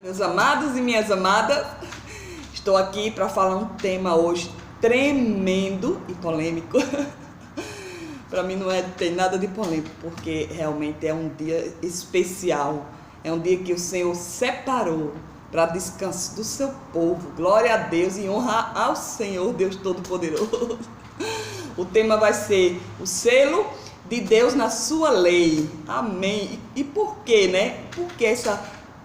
Meus amados e minhas amadas, estou aqui para falar um tema hoje tremendo e polêmico. Para mim não tem nada de polêmico, porque realmente é um dia especial. É um dia que o Senhor separou para descanso do seu povo. Glória a Deus e honra ao Senhor Deus Todo-Poderoso. O tema vai ser o selo de Deus na sua lei. Amém. E por quê, né? Por que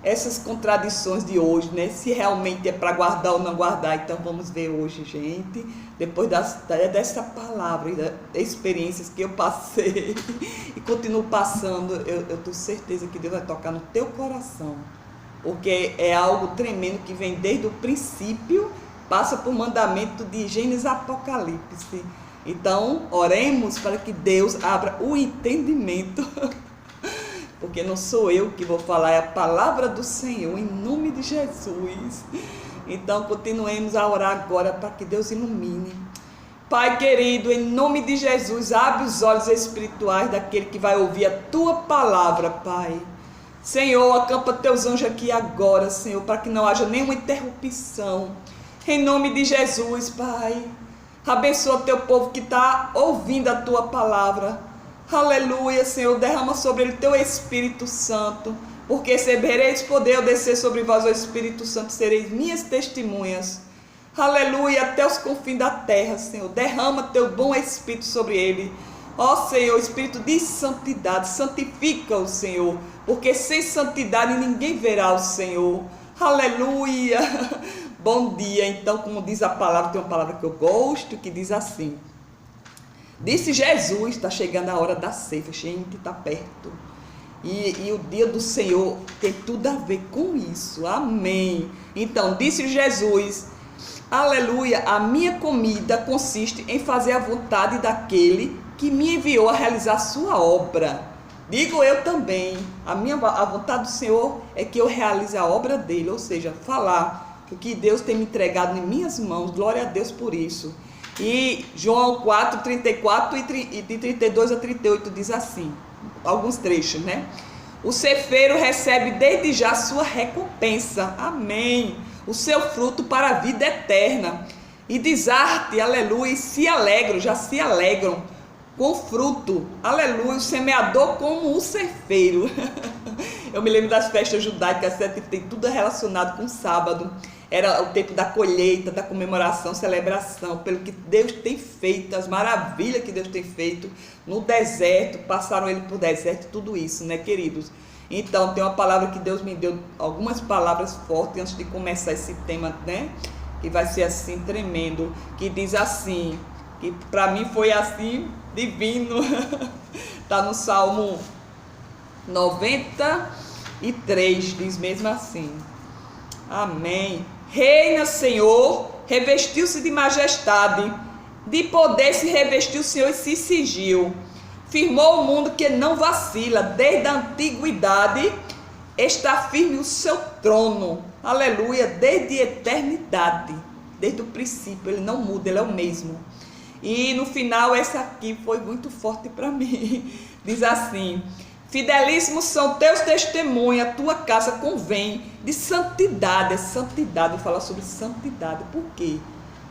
essas contradições de hoje, né? Se realmente é para guardar ou não guardar. Então vamos ver hoje, gente, depois dessa palavra e das experiências que eu passei e continuo passando, eu tenho certeza que Deus vai tocar no teu coração, porque é algo tremendo que vem desde o princípio, passa por mandamento de Gênesis Apocalipse. Então oremos para que Deus abra o entendimento, porque não sou eu que vou falar, é a palavra do Senhor, em nome de Jesus. Então continuemos a orar agora para que Deus ilumine. Pai querido, em nome de Jesus, abre os olhos espirituais daquele que vai ouvir a tua palavra, Pai. Senhor, acampa teus anjos aqui agora, Senhor, para que não haja nenhuma interrupção. Em nome de Jesus, Pai, abençoa teu povo que está ouvindo a tua palavra. Aleluia, Senhor, derrama sobre ele teu Espírito Santo, porque recebereis poder ao descer sobre vós o Espírito Santo, sereis minhas testemunhas. Aleluia, até os confins da terra, Senhor, derrama teu bom Espírito sobre ele. Ó Senhor, Espírito de santidade, santifica-o, Senhor, porque sem santidade ninguém verá o Senhor. Aleluia. Bom dia. Então, como diz a palavra, tem uma palavra que eu gosto, que diz assim: disse Jesus, está chegando a hora da ceifa, gente, está perto. E o dia do Senhor tem tudo a ver com isso, amém. Então, disse Jesus, aleluia, a minha comida consiste em fazer a vontade daquele que me enviou a realizar a sua obra. Digo eu também, a vontade do Senhor é que eu realize a obra dele, ou seja, falar o que Deus tem me entregado em minhas mãos, glória a Deus por isso. E João 4, 34 e de 32 a 38 diz assim, alguns trechos, né? O cefeiro recebe desde já sua recompensa, amém, o seu fruto para a vida eterna. E desarte, aleluia, e se alegram, já se alegram com fruto, aleluia, o semeador como o cefeiro. Eu me lembro das festas judaicas, tem tudo relacionado com o sábado. Era o tempo da colheita, da comemoração, celebração, pelo que Deus tem feito, as maravilhas que Deus tem feito no deserto, passaram ele por deserto, tudo isso, né, queridos? Então, tem uma palavra que Deus me deu, algumas palavras fortes antes de começar esse tema, né, que vai ser assim, tremendo, que diz assim, que para mim foi assim, divino, está no Salmo 93, diz mesmo assim, amém. Reina, Senhor, revestiu-se de majestade, de poder se revestiu o Senhor e se cingiu. Firmou o mundo que não vacila, desde a antiguidade está firme o seu trono. Aleluia, desde a eternidade, desde o princípio, ele não muda, ele é o mesmo. E no final, essa aqui foi muito forte para mim. Diz assim: fidelíssimos são teus testemunhos, a tua casa convém de santidade. É santidade, vou falar sobre santidade. Por quê?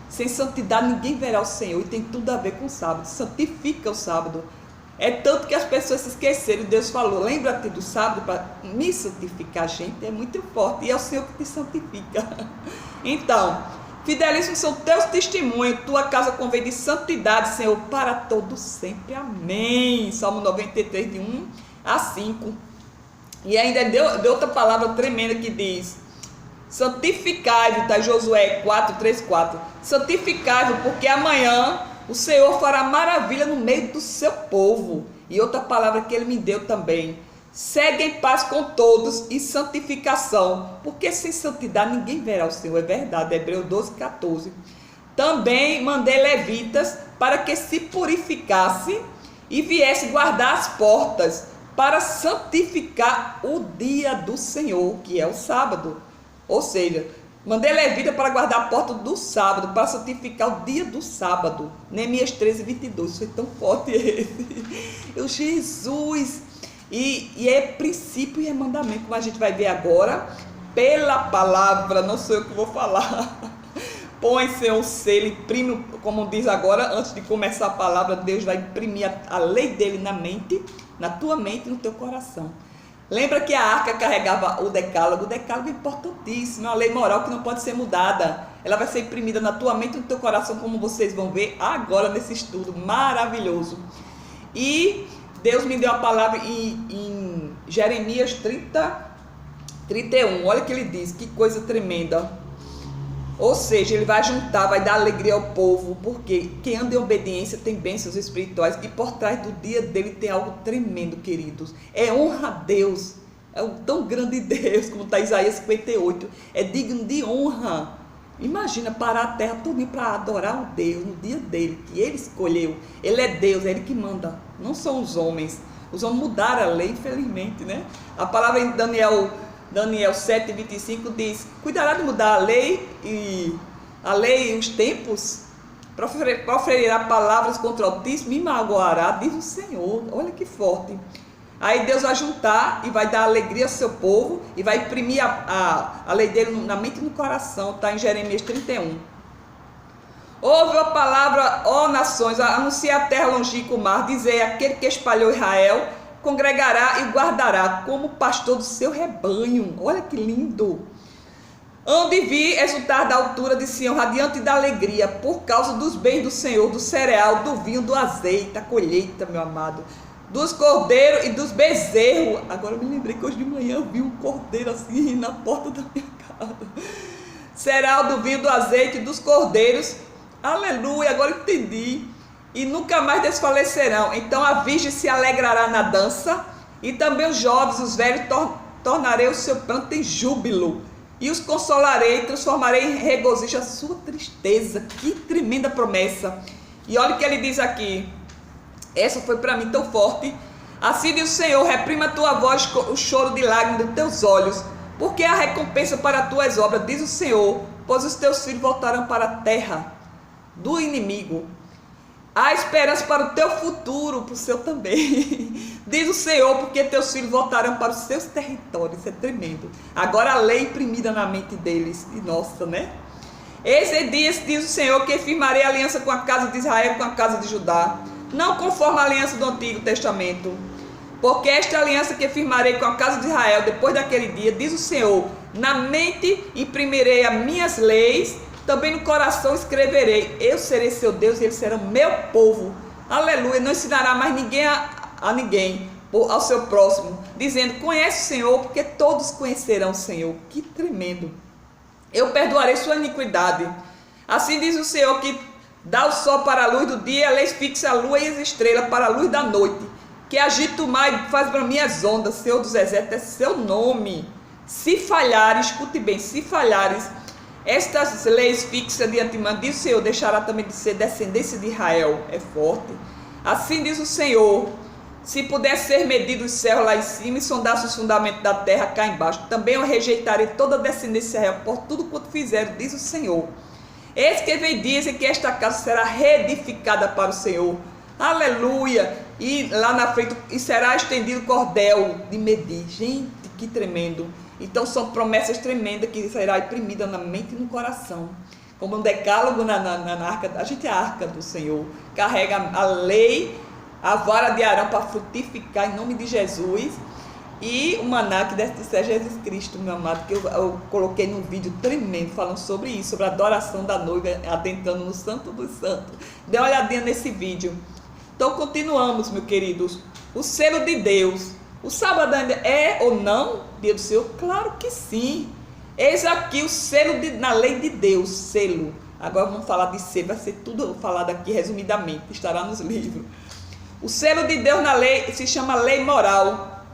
Sem santidade ninguém verá o Senhor, e tem tudo a ver com o sábado. Santifica o sábado. É tanto que as pessoas se esqueceram, Deus falou, lembra-te do sábado para me santificar, gente, é muito forte, e é o Senhor que te santifica. Então, fidelíssimos são teus testemunhos, tua casa convém de santidade, Senhor, para todo sempre. Amém. Salmo 93, de 1 a 5. E ainda deu outra palavra tremenda que diz: santificai-vos, tá? Josué 4, 3, 4. Santificai-vos, porque amanhã o Senhor fará maravilha no meio do seu povo. E outra palavra que ele me deu também: segue em paz com todos e santificação, porque sem santidade ninguém verá o Senhor. É verdade, Hebreus 12, 14. Também mandei levitas para que se purificasse e viesse guardar as portas, para santificar o dia do Senhor, que é o sábado. Ou seja, mandei levita para guardar a porta do sábado, para santificar o dia do sábado. Neemias 13, 22, foi tão forte esse. Jesus, e é princípio e é mandamento, como a gente vai ver agora. pela palavra, não sou eu que vou falar. Põe seu selo, imprime, como diz agora, antes de começar a palavra, Deus vai imprimir a lei dele na mente, na tua mente e no teu coração. Lembra que a arca carregava o decálogo é importantíssimo, é uma lei moral que não pode ser mudada. Ela vai ser imprimida na tua mente e no teu coração, como vocês vão ver agora nesse estudo maravilhoso. E Deus me deu a palavra em Jeremias 31, olha o que ele diz, que coisa tremenda. Ou seja, ele vai juntar, vai dar alegria ao povo, porque quem anda em obediência tem bênçãos espirituais, e por trás do dia dele tem algo tremendo, queridos. É honra a Deus, é um tão grande Deus, como está Isaías 58, é digno de honra. Imagina parar a terra toda para adorar o Deus no dia dele, que ele escolheu. Ele é Deus, é ele que manda, não são os homens. Os homens mudaram a lei, infelizmente, né? A palavra em Daniel 7:25 diz: cuidará de mudar a lei e os tempos, proferirá palavras contra o Altíssimo e magoará, diz o Senhor. Olha que forte. Aí Deus vai juntar e vai dar alegria ao seu povo e vai imprimir a lei dele na mente e no coração. Está em Jeremias 31. Ouve a palavra, ó nações, anuncia a terra longínqua o mar, dizei: aquele que espalhou Israel congregará e guardará como pastor do seu rebanho. Olha que lindo. Onde vi exultar da altura de Sião, radiante da alegria, por causa dos bens do Senhor, do cereal, do vinho, do azeite, a colheita, meu amado, dos cordeiros e dos bezerros. Agora eu me lembrei que hoje de manhã eu vi um cordeiro assim na porta da minha casa. Cereal, do vinho, do azeite, dos cordeiros. Aleluia, agora eu entendi. E nunca mais desfalecerão. Então a virgem se alegrará na dança, e também os jovens, os velhos, tornarei o seu pranto em júbilo, e os consolarei, transformarei em regozijo a sua tristeza. Que tremenda promessa. E olha o que ele diz aqui, essa foi para mim tão forte. Assim diz o Senhor: reprima a tua voz, o choro de lágrimas dos teus olhos, porque a recompensa para as tuas obras, diz o Senhor, pois os teus filhos voltarão para a terra do inimigo. Há esperança para o teu futuro, para o seu também. Diz o Senhor, porque teus filhos voltarão para os seus territórios. Isso é tremendo. Agora a lei imprimida na mente deles. E nossa, né? Esse dia, diz o Senhor, que firmarei aliança com a casa de Israel e com a casa de Judá, não conforme a aliança do Antigo Testamento. Porque esta aliança que firmarei com a casa de Israel depois daquele dia, diz o Senhor, na mente imprimirei as minhas leis, também no coração escreverei. Eu serei seu Deus e eles serão meu povo. Aleluia. Não ensinará mais ninguém a ninguém, ao seu próximo, dizendo: conhece o Senhor, porque todos conhecerão o Senhor. Que tremendo. Eu perdoarei sua iniquidade. Assim diz o Senhor, que dá o sol para a luz do dia, a lei fixa a lua e as estrelas para a luz da noite, que agita o mar e faz para mim as ondas. Senhor dos exércitos é seu nome. Se falhares, escute bem, se falhares estas leis fixas de antemão, diz o Senhor, deixará também de ser descendência de Israel. É forte. Assim diz o Senhor: se pudesse ser medido os céus lá em cima e sondasse os fundamentos da terra cá embaixo, também eu rejeitarei toda a descendência de Israel por tudo quanto fizeram, diz o Senhor. Eis que vem dias em que esta casa será reedificada para o Senhor. Aleluia. E lá na frente, e será estendido o cordel de medir. Gente, que tremendo. Então são promessas tremendas que será imprimida na mente e no coração. Como um decálogo na arca, a gente é a arca do Senhor. Carrega a lei, a vara de Arão para frutificar em nome de Jesus. E o maná que deve ser Jesus Cristo, meu amado, que eu coloquei num vídeo tremendo falando sobre isso, sobre a adoração da noiva, adentrando no Santo dos Santos. Dê uma olhadinha nesse vídeo. Então continuamos, meus queridos. O selo de Deus. O sábado ainda é ou não dia do Senhor? Claro que sim. Eis aqui o selo na lei de Deus, selo. Agora vamos falar de selo, vai ser tudo falado aqui resumidamente, estará nos livros. O selo de Deus na lei se chama lei moral.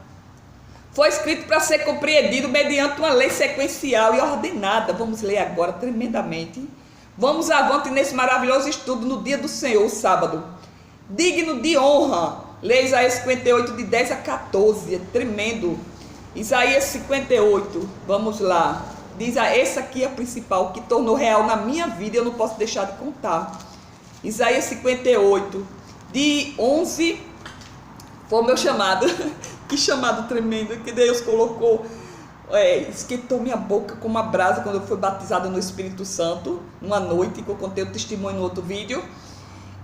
Foi escrito para ser compreendido mediante uma lei sequencial e ordenada. Vamos ler agora tremendamente. Vamos avante nesse maravilhoso estudo no dia do Senhor, o sábado. Digno de honra. Lê Isaías 58, de 10 a 14, é tremendo. Isaías 58, vamos lá. Diz: esse aqui é o principal, que tornou real na minha vida, eu não posso deixar de contar. Isaías 58, de 11, foi o meu chamado. Que chamado tremendo que Deus colocou. esquentou minha boca como uma brasa quando eu fui batizada no Espírito Santo, numa noite, que eu contei o testemunho no outro vídeo.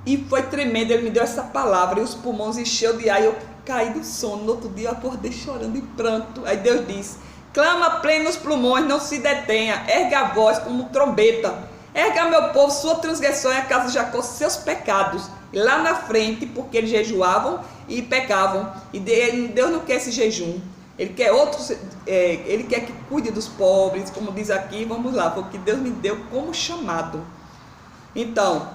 E foi tremendo, ele me deu essa palavra, e os pulmões encheu de ar, e eu caí do sono. No outro dia eu acordei chorando em pranto. Aí Deus disse: clama a plenos pulmões, não se detenha, erga a voz como trombeta. Erga, meu povo, sua transgressão é a casa de Jacó, seus pecados. E lá na frente, porque eles jejuavam e pecavam. E Deus não quer esse jejum. Ele quer outros, ele quer que cuide dos pobres, como diz aqui. Vamos lá, foi o que Deus me deu como chamado. Então,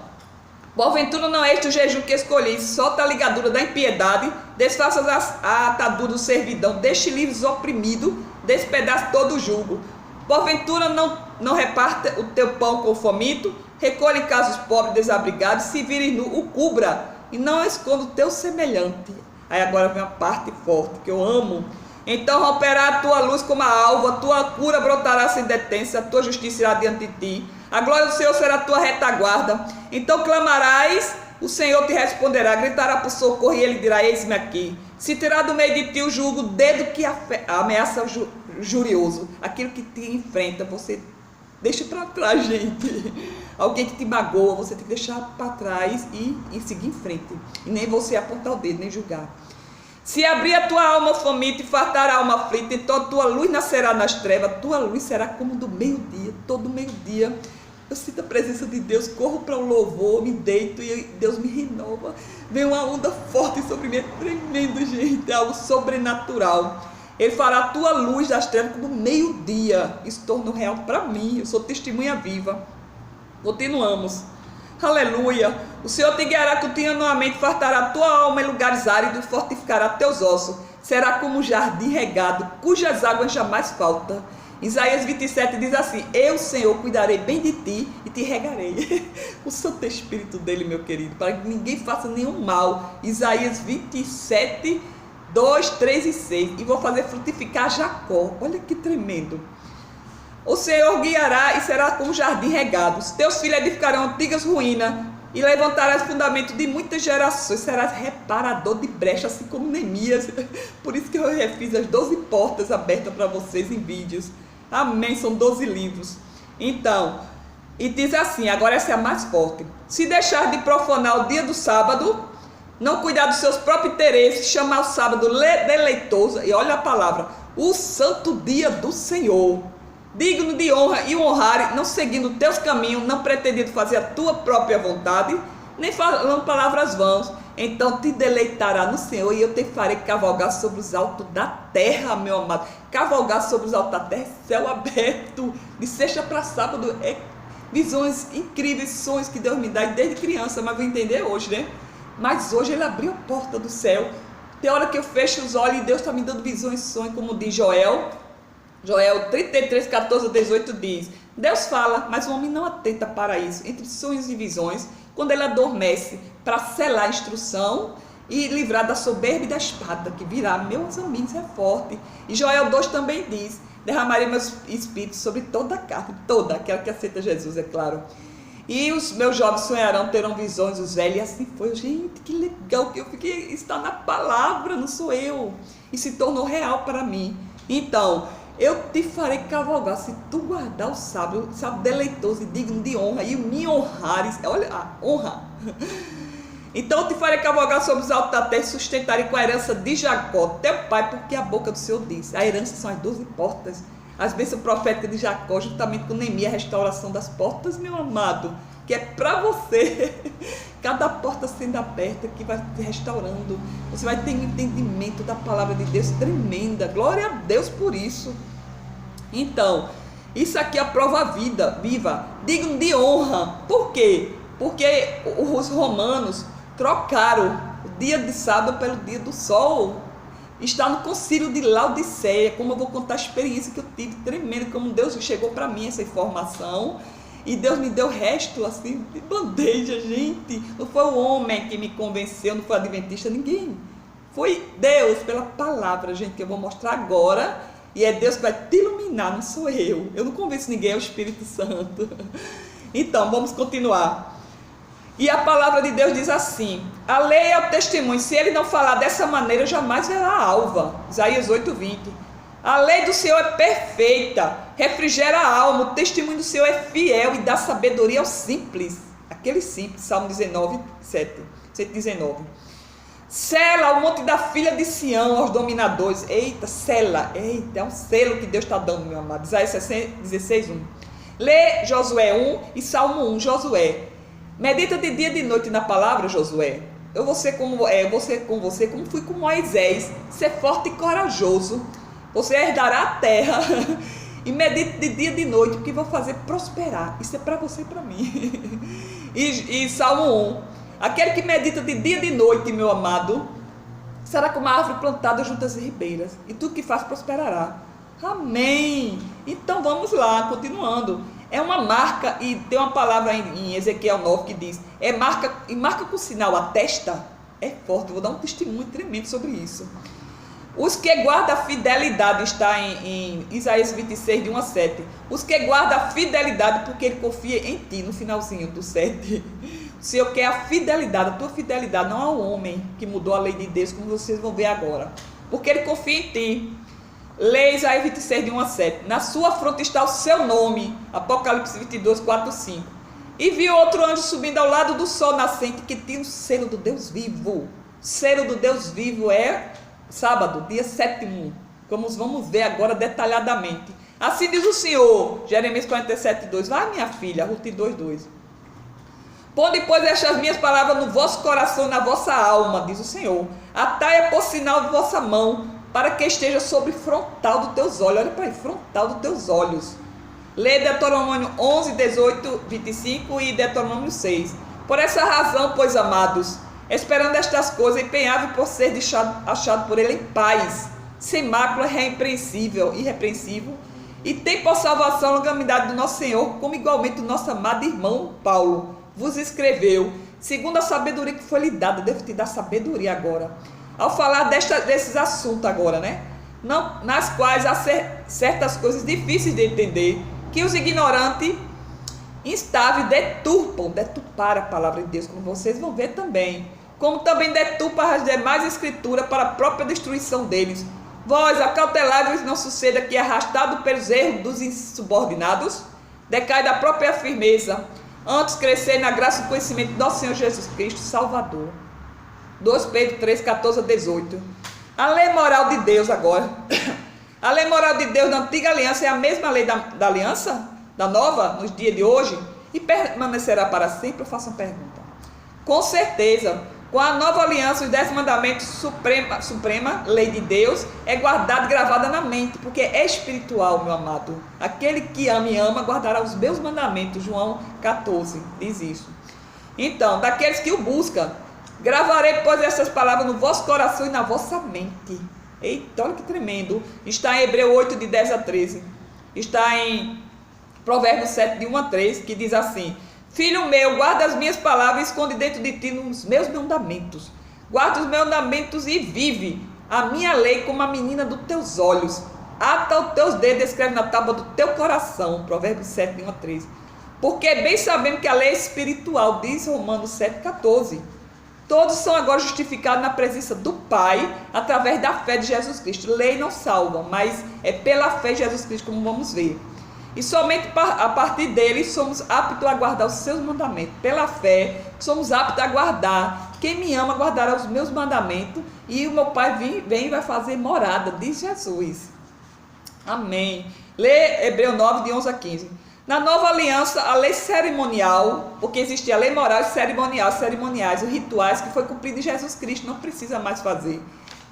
porventura não é este o jejum que escolhi, solta a ligadura da impiedade, desfaça a atadura do servidão, deixe livres os oprimidos, despedace todo o jugo. Porventura não reparta o teu pão com o faminto, recolhe em casa os pobres desabrigados, se vire nu, o cubra, e não esconda o teu semelhante. Aí agora vem a parte forte, que eu amo. Então romperá a tua luz como a alva, a tua cura brotará sem detência, a tua justiça irá diante de ti, a glória do Senhor será a tua retaguarda. Então clamarás, o Senhor te responderá, gritará por socorro e ele dirá: eis-me aqui. Se terá do meio de ti o jugo, dedo que ameaça o jurioso, aquilo que te enfrenta, você deixa para trás, gente. Alguém que te magoa, você tem que deixar para trás e seguir em frente. E nem você apontar o dedo, nem julgar. Se abrir a tua alma faminta e fartar a alma aflita, então a tua luz nascerá nas trevas, a tua luz será como do meio-dia. Todo meio-dia eu sinto a presença de Deus, corro para o louvor, me deito e Deus me renova. Vem uma onda forte sobre mim, é tremendo, gente, é algo sobrenatural. Ele fará a tua luz das trevas como meio-dia. Isso tornou real para mim, eu sou testemunha viva. Continuamos. Aleluia. O Senhor te guiará continuamente, fartará a tua alma em lugares áridos, fortificará teus ossos. Será como um jardim regado, cujas águas jamais faltam. Isaías 27 diz assim: eu, Senhor, cuidarei bem de ti e te regarei. O Santo Espírito dele, meu querido, para que ninguém faça nenhum mal. Isaías 27, 2, 3 e 6. E vou fazer frutificar Jacó. Olha que tremendo. O Senhor guiará e será como jardim regado. Os teus filhos edificarão antigas ruínas e levantarás fundamento de muitas gerações. Serás reparador de brecha, assim como Neemias. Por isso que eu refiz as 12 portas abertas para vocês em vídeos. Amém, são 12 livros. Então, e diz assim, agora essa é a mais forte: se deixar de profanar o dia do sábado, não cuidar dos seus próprios interesses, chamar o sábado deleitoso, e olha a palavra, o santo dia do Senhor, digno de honra e honrar, não seguindo teus caminhos, não pretendendo fazer a tua própria vontade, nem falando palavras vãs, então te deleitará no Senhor e eu te farei cavalgar sobre os altos da terra, meu amado. Cavalgar sobre os altos da terra, céu aberto, de sexta para sábado, é visões incríveis, sonhos que Deus me dá desde criança, mas vou entender hoje, né? Mas hoje ele abriu a porta do céu. Tem hora que eu fecho os olhos e Deus está me dando visões, sonhos, como diz Joel 33, 14 a 18 diz: Deus fala, mas o homem não atenta para isso, entre sonhos e visões, quando ele adormece, para selar a instrução e livrar da soberba e da espada, que virá. Meus amigos, é forte. E Joel 2 também diz: derramarei meus espíritos sobre toda a carne, toda aquela que aceita Jesus, é claro. E os meus jovens sonharão, terão visões, os velhos, e assim foi. Gente, que legal, que eu fiquei, está na palavra, não sou eu. E se tornou real para mim. Então, eu te farei cavalgar, se tu guardar o sábado deleitoso e digno de honra, e me honrares, olha a honra. Então eu te farei cavalgar sobre os altos da terra e sustentarei com a herança de Jacó, teu pai, porque a boca do Senhor disse. A herança são as 12 portas, as bênçãos proféticas de Jacó, juntamente com Neemias, a restauração das portas, meu amado, que é para você. Cada porta sendo aberta, que vai te restaurando. Você vai ter um entendimento da palavra de Deus tremenda. Glória a Deus por isso. Então, isso aqui é a prova viva, digno de honra. Por quê? Porque os romanos trocaram o dia de sábado pelo dia do sol. Está no concílio de Laodiceia, como eu vou contar a experiência que eu tive tremenda, como Deus chegou para mim essa informação. E Deus me deu resto assim de bandeja, gente. Não foi o homem que me convenceu, não foi o adventista, ninguém. Foi Deus, pela palavra, gente, que eu vou mostrar agora. E é Deus que vai te iluminar, não sou eu. Eu não convenço ninguém, é o Espírito Santo. Então, vamos continuar. E a palavra de Deus diz assim: a lei é o testemunho. Se ele não falar dessa maneira, jamais verá a alva. Isaías 8:20. A lei do Senhor é perfeita, refrigera a alma, o testemunho do Senhor é fiel e dá sabedoria aos simples. Aquele simples, Salmo 19, 7, 119. Sela o monte da filha de Sião aos dominadores. Eita, sela, eita, é um selo que Deus está dando, meu amado. Isaías 16, 1. Lê Josué 1 e Salmo 1, Josué. Medita de dia e de noite na palavra, Josué. Eu vou ser como fui com Moisés. Ser forte e corajoso. Você herdará a terra. E medite de dia e de noite, porque vou fazer prosperar. Isso é para você e para mim. E Salmo 1. Aquele que medita de dia e de noite, meu amado, será como uma árvore plantada junto às ribeiras, e tudo que faz prosperará. Amém! Então vamos lá, continuando. É uma marca, e tem uma palavra em Ezequiel 9 que diz, marca com sinal a testa. É forte, vou dar um testemunho tremendo sobre isso. Os que guardam a fidelidade, está em Isaías 26, de 1 a 7. Os que guardam a fidelidade, porque ele confia em ti, no finalzinho do 7. O Senhor quer a fidelidade, a tua fidelidade, não ao homem que mudou a lei de Deus, como vocês vão ver agora. Porque ele confia em ti. Lê Isaías 26, de 1 a 7. Na sua fronte está o seu nome. Apocalipse 22, 4, 5. E vi outro anjo subindo ao lado do sol nascente, que tinha o selo do Deus vivo. O selo do Deus vivo é sábado, dia 7º. Como vamos ver agora detalhadamente. Assim diz o Senhor, Jeremias 47, 2. Vai, minha filha, Ruth 2, 2. Põe depois estas minhas palavras no vosso coração e na vossa alma, diz o Senhor. Atai-a por sinal de vossa mão, para que esteja sobre frontal dos teus olhos. Olha para aí, frontal dos teus olhos. Lê Deuteronômio 11, 18, 25 e Deuteronômio 6. Por essa razão, pois, amados, esperando estas coisas, empenhável por ser achado por ele em paz, sem mácula, irrepreensível, e tem por salvação a longanimidade do nosso Senhor, como igualmente o nosso amado irmão Paulo vos escreveu, segundo a sabedoria que foi lhe dada. Devo te dar sabedoria agora, ao falar desses assuntos agora, né? Não, nas quais há certas coisas difíceis de entender, que os ignorantes, instáveis, deturpar a palavra de Deus, como vocês vão ver também, como também deturpam as demais escrituras para a própria destruição deles. Vós, acautelai-vos, não suceda que, arrastado pelos erros dos insubordinados, decai da própria firmeza. Antes crescer na graça e conhecimento do nosso Senhor Jesus Cristo, Salvador. 2 Pedro 3, 14 a 18. A lei moral de Deus agora. A lei moral de Deus da antiga aliança é a mesma lei da aliança? Da nova, nos dias de hoje? E permanecerá para sempre? Eu faço uma pergunta. Com certeza, com a nova aliança, os 10 mandamentos, suprema lei de Deus, é guardada e gravada na mente, porque é espiritual, meu amado. Aquele que ama e ama, guardará os meus mandamentos. João 14 diz isso. Então, daqueles que o buscam, gravarei, pois, essas palavras no vosso coração e na vossa mente. Eita, olha que tremendo. Está em Hebreu 8, de 10 a 13. Está em Provérbios 7, de 1 a 3, que diz assim: Filho meu, guarda as minhas palavras e esconde dentro de ti os meus mandamentos. Guarda os meus mandamentos e vive a minha lei como a menina dos teus olhos. Ata os teus dedos e escreve na tábua do teu coração. Provérbios 7, de 1 a 3. Porque bem sabemos que a lei é espiritual, diz Romanos 7, 14. Todos são agora justificados na presença do Pai, através da fé de Jesus Cristo. Lei não salva, mas é pela fé de Jesus Cristo, como vamos ver. E somente a partir dele somos aptos a guardar os seus mandamentos. Pela fé, somos aptos a guardar. Quem me ama guardará os meus mandamentos, e o meu Pai vem e vai fazer morada, diz Jesus. Amém. Lê Hebreu 9, de 11 a 15. Na nova aliança, a lei cerimonial, porque existia a lei moral e cerimoniais, os rituais que foi cumprido em Jesus Cristo, não precisa mais fazer.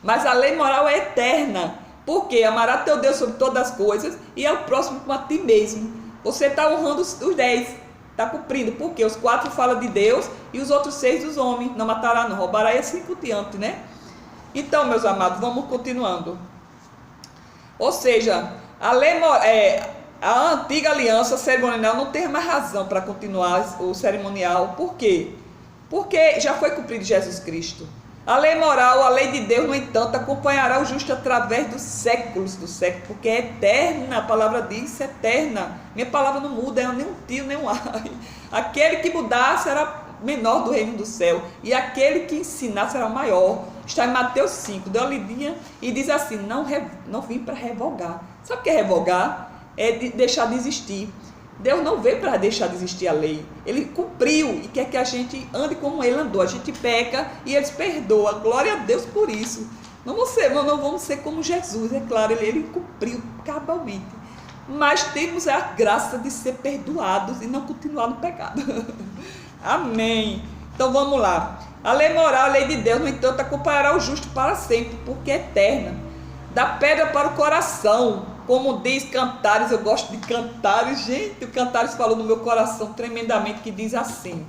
Mas a lei moral é eterna. Porque amará teu Deus sobre todas as coisas e ao próximo como a ti mesmo. Você está honrando os 10, está cumprindo. Porque os 4 falam de Deus e os outros 6 dos homens. Não matará, não roubará, e assim por diante, né? Então, meus amados, vamos continuando. Ou seja, a antiga aliança cerimonial não tem mais razão para continuar o cerimonial. Por quê? Porque já foi cumprido Jesus Cristo. A lei moral, a lei de Deus, no entanto, acompanhará o justo através dos séculos, porque é eterna. A palavra diz eterna. Minha palavra não muda, é nem um tio, nem um ai. Aquele que mudar será menor do reino do céu, e aquele que ensinar será o maior. Está em Mateus 5, deu uma lidinha e diz assim, não vim para revogar. Sabe o que é revogar? É deixar de existir. Deus não veio para deixar de existir a lei. Ele cumpriu e quer que a gente ande como ele andou. A gente peca e ele perdoa. Glória a Deus por isso. Não vamos ser como Jesus, é claro, ele cumpriu cabalmente. Mas temos a graça de ser perdoados e não continuar no pecado. Amém. Então vamos lá. A lei moral, a lei de Deus, no entanto, acompanhará o justo para sempre, porque é eterna. Da pedra para o coração, como diz Cantares, eu gosto de Cantares, gente, o Cantares falou no meu coração tremendamente, que diz assim: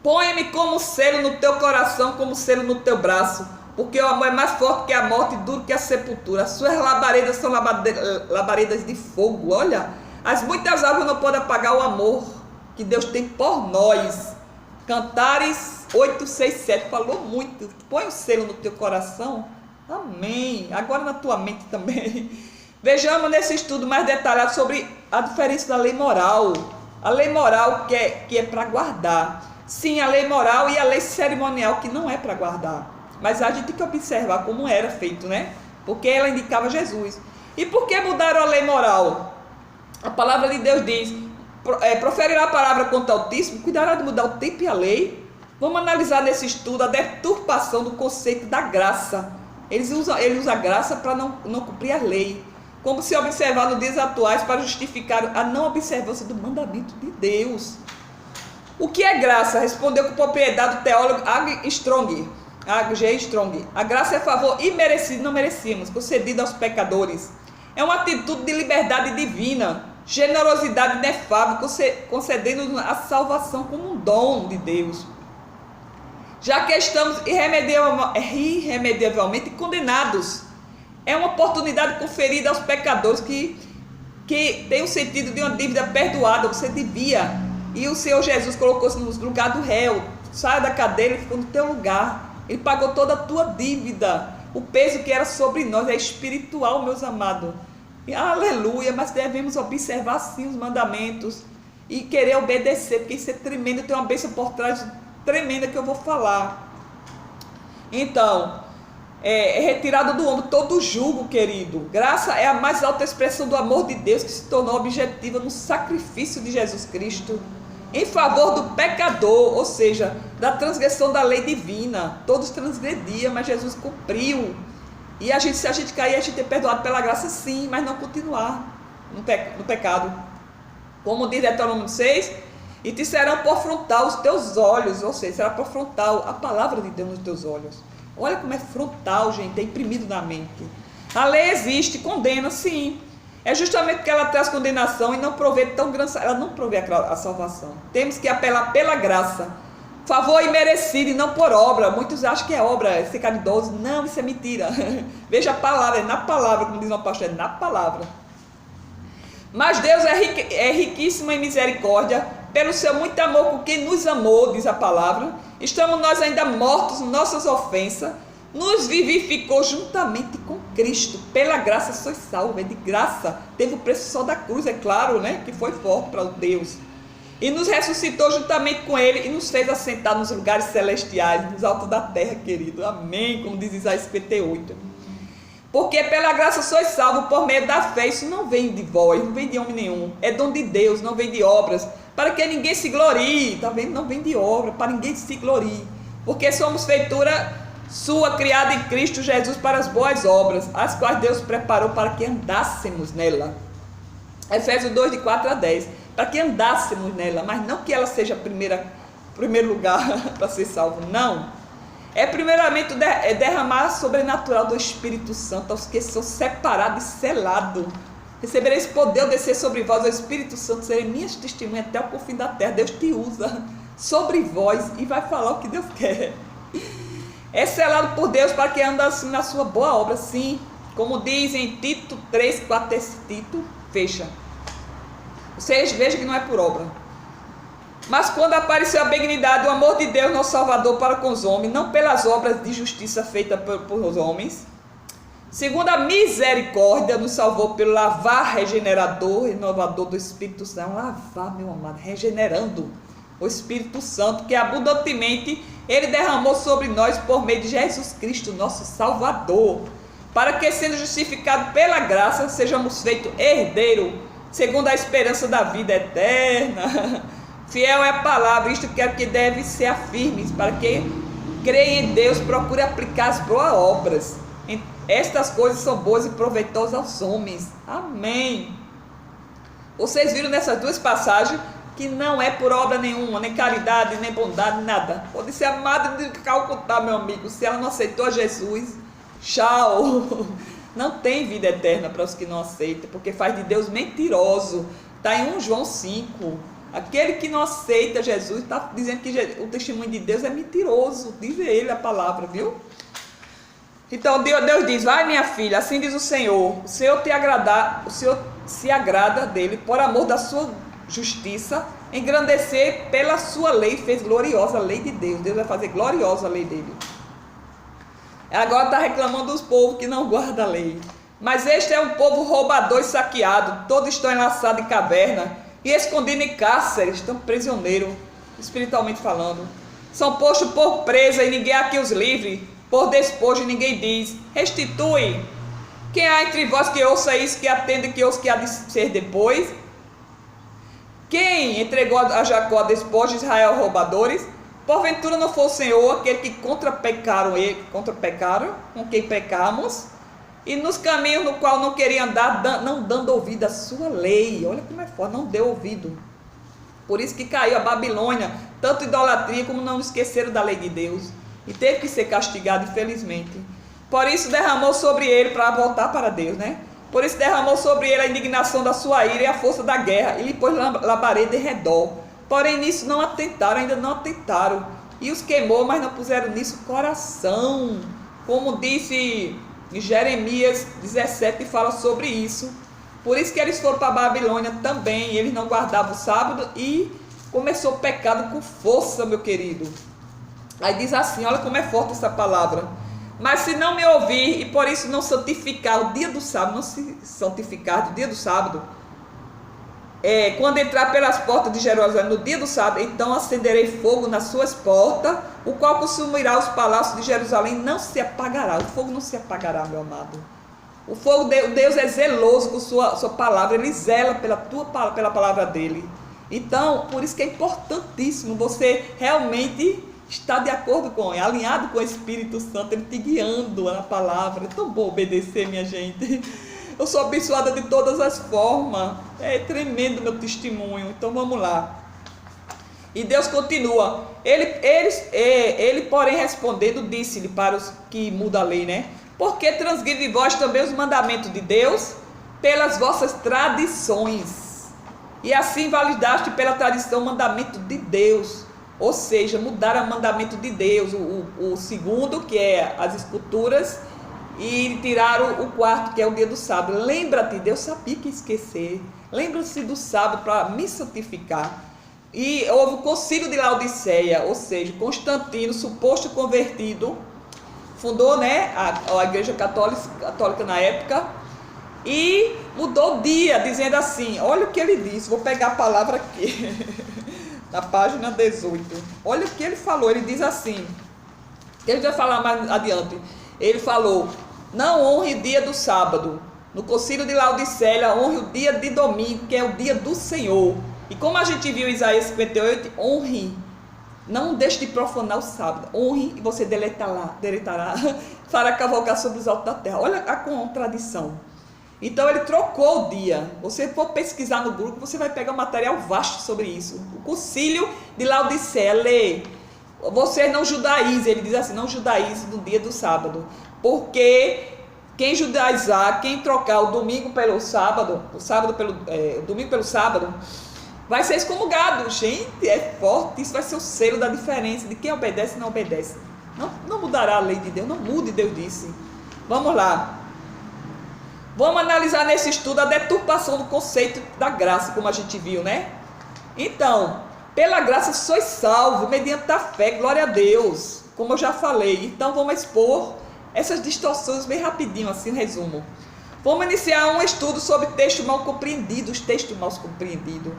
põe-me como selo no teu coração, como selo no teu braço, porque o amor é mais forte que a morte e duro que a sepultura. As suas labaredas são labaredas de fogo. Olha, as muitas águas não podem apagar o amor que Deus tem por nós. Cantares 8, 6, 7 falou muito. Põe o selo no teu coração. Amém. Agora na tua mente também. Vejamos nesse estudo mais detalhado sobre a diferença da lei moral. A lei moral que é para guardar. Sim, a lei moral e a lei cerimonial que não é para guardar. Mas a gente tem que observar como era feito, né? Porque ela indicava Jesus. E por que mudaram a lei moral? A palavra de Deus diz: proferirá a palavra contra o Altíssimo, cuidará de mudar o tempo e a lei. Vamos analisar nesse estudo a deturpação do conceito da graça. Ele usa a graça para não cumprir a lei, como se observar nos dias atuais para justificar a não observância do mandamento de Deus. O que é graça? Respondeu com propriedade o teólogo A.G. Strong. A graça é favor imerecido, não merecíamos, concedido aos pecadores. É uma atitude de liberdade divina, generosidade inefável, concedendo a salvação como um dom de Deus. Já que estamos irremediavelmente condenados, é uma oportunidade conferida aos pecadores que tem o sentido de uma dívida perdoada. Você devia, e o Senhor Jesus colocou-se no lugar do réu. Saia da cadeira e ficou no teu lugar. Ele pagou toda a tua dívida. O peso que era sobre nós é espiritual, meus amados. Aleluia, mas devemos observar sim os mandamentos e querer obedecer, porque isso é tremendo, tem uma bênção por trás tremenda que eu vou falar. Então, é retirado do ombro todo o jugo, querido. Graça é a mais alta expressão do amor de Deus que se tornou objetiva no sacrifício de Jesus Cristo em favor do pecador, ou seja, da transgressão da lei divina. Todos transgrediam, mas Jesus cumpriu. E se a gente cair, a gente é perdoado pela graça sim, mas não continuar no pecado. Como diz Deuteronômio 6, e te serão por frontal os teus olhos, ou seja, será por frontal a palavra de Deus nos teus olhos. Olha como é frontal, gente, é imprimido na mente. A lei existe, condena sim. É justamente porque ela traz condenação e não provê tão grande, ela não provê a salvação. Temos que apelar pela graça. Favor imerecido e não por obra. Muitos acham que é obra, é ser caridoso. Não, isso é mentira. Veja a palavra, é na palavra, como diz uma pastor, é na palavra. Mas Deus é riquíssimo em misericórdia, pelo seu muito amor com quem nos amou, diz a palavra. Estamos nós ainda mortos em nossas ofensas, nos vivificou juntamente com Cristo. Pela graça sois salvos, é de graça. Teve o preço só da cruz, é claro, né? Que foi forte para Deus. E nos ressuscitou juntamente com Ele e nos fez assentar nos lugares celestiais, nos altos da terra, querido. Amém, como diz Isaías 58. Porque pela graça sois salvos por meio da fé. Isso não vem de vós, não vem de homem nenhum. É dom de Deus, não vem de obras, para que ninguém se glorie. Tá vendo? Não vem de obra, para ninguém se glorie. Porque somos feitura sua, criada em Cristo Jesus para as boas obras, as quais Deus preparou para que andássemos nela. Efésios 2, de 4 a 10. Para que andássemos nela, mas não que ela seja primeiro lugar para ser salvo, não. É primeiramente derramar sobrenatural do Espírito Santo aos que são separados e selados. Receberei esse poder, descer sobre vós, o Espírito Santo, serem minhas testemunhas até o confim da terra. Deus te usa sobre vós e vai falar o que Deus quer. É selado por Deus para que ande assim na sua boa obra, sim. Como diz em Tito 3, 4, esse Tito, fecha. Vocês vejam que não é por obra. Mas quando apareceu a benignidade, o amor de Deus, nosso Salvador, para com os homens, não pelas obras de justiça feitas por os homens, segundo a misericórdia, nos salvou pelo lavar regenerador, renovador do Espírito Santo. Lavar, meu amado, regenerando. o Espírito Santo, que abundantemente ele derramou sobre nós por meio de Jesus Cristo, nosso Salvador, para que, sendo justificados pela graça, sejamos feitos herdeiros, segundo a esperança da vida eterna. Fiel é a palavra, isto quer que deve ser firmes, para que creia em Deus, procure aplicar as boas obras. Estas coisas são boas e proveitosas aos homens. Amém. Vocês viram nessas duas passagens que não é por obra nenhuma, nem caridade, nem bondade, nada. Pode ser a Madre de Calcutá, meu amigo. Se ela não aceitou Jesus, tchau. Não tem vida eterna para os que não aceitam, porque faz de Deus mentiroso. Está em 1 João 5. Aquele que não aceita Jesus está dizendo que o testemunho de Deus é mentiroso. Diz ele a palavra, viu? Então Deus diz: vai, minha filha, assim diz o Senhor se agrada dele por amor da sua justiça, engrandecer pela sua lei, fez gloriosa a lei de Deus. Deus vai fazer gloriosa a lei dele. Agora está reclamando dos povos que não guardam a lei. Mas este é um povo roubador e saqueado, todos estão enlaçados em caverna e escondidos em cárceres, estão prisioneiros, espiritualmente falando. São postos por presa e ninguém aqui os livre, por despojo e ninguém diz: restitui. Quem há entre vós que ouça isso, que atenda que ouça que há de ser depois? Quem entregou a Jacó a despojo, Israel roubadores? Porventura não foi o Senhor aquele que contrapecaram com quem pecamos, e nos caminhos no qual não queria andar, não dando ouvido à sua lei. Olha como é forte, não deu ouvido. Por isso que caiu a Babilônia, tanto idolatria como não esqueceram da lei de Deus, e teve que ser castigado, infelizmente. Por isso derramou sobre ele, para voltar para Deus, né? Por isso derramou sobre ele a indignação da sua ira e a força da guerra, e lhe pôs labareda em redor. Porém nisso não atentaram, ainda não atentaram, e os queimou, mas não puseram nisso coração. Como disse Jeremias 17, fala sobre isso. Por isso que eles foram para a Babilônia também, eles não guardavam o sábado, e começou o pecado com força, meu querido. Aí diz assim, olha como é forte essa palavra: mas se não me ouvir e por isso não santificar o dia do sábado, não se santificar do dia do sábado, quando entrar pelas portas de Jerusalém no dia do sábado, então acenderei fogo nas suas portas, o qual consumirá os palácios de Jerusalém, não se apagará. O fogo não se apagará, meu amado. O fogo, Deus é zeloso com sua palavra, ele zela pela palavra dele. Então, por isso que é importantíssimo você realmente estar de acordo com ele, alinhado com o Espírito Santo, ele te guiando na palavra. É tão bom obedecer, minha gente. Eu sou abençoada de todas as formas. É tremendo meu testemunho. Então vamos lá. E Deus continua. Ele porém respondendo, disse-lhe para os que mudam a lei, né? Porque transgride vós também os mandamentos de Deus pelas vossas tradições. E assim validaste pela tradição o mandamento de Deus. Ou seja, mudaram o mandamento de Deus. O segundo, que é as esculturas, e tiraram o quarto, que é o dia do sábado. Lembra-te, Deus sabia que esquecer. Lembra-se do sábado para me santificar. E houve o concílio de Laodiceia, ou seja, Constantino, suposto convertido, fundou, né, a igreja católica na época, e mudou o dia, dizendo assim, olha o que ele disse, vou pegar a palavra aqui, na página 18, olha o que ele falou. Ele diz assim, ele vai falar mais adiante, ele falou: não honre o dia do sábado, no concílio de Laodiceia, honre o dia de domingo, que é o dia do Senhor. E como a gente viu em Isaías 58, honre, não deixe de profanar o sábado, honre e você deletará, fará cavalgar sobre os altos da terra. Olha a contradição. Então ele trocou o dia. Você for pesquisar no grupo, você vai pegar um material vasto sobre isso. O concílio de Laodiceia, lê. Você não judaíze, ele diz assim, não judaíze no dia do sábado, porque quem judaizar, quem trocar o domingo pelo sábado, o domingo pelo sábado, vai ser excomungado. Gente, é forte, isso vai ser o selo da diferença de quem obedece e não obedece. Não mudará a lei de Deus, não mude, Deus disse. Vamos lá. Vamos analisar nesse estudo a deturpação do conceito da graça, como a gente viu, né? Então, pela graça sois salvos, mediante a fé, glória a Deus, como eu já falei. Então vamos expor essas distorções bem rapidinho, assim, um resumo. Vamos iniciar um estudo sobre texto mal compreendido, os textos mal compreendidos.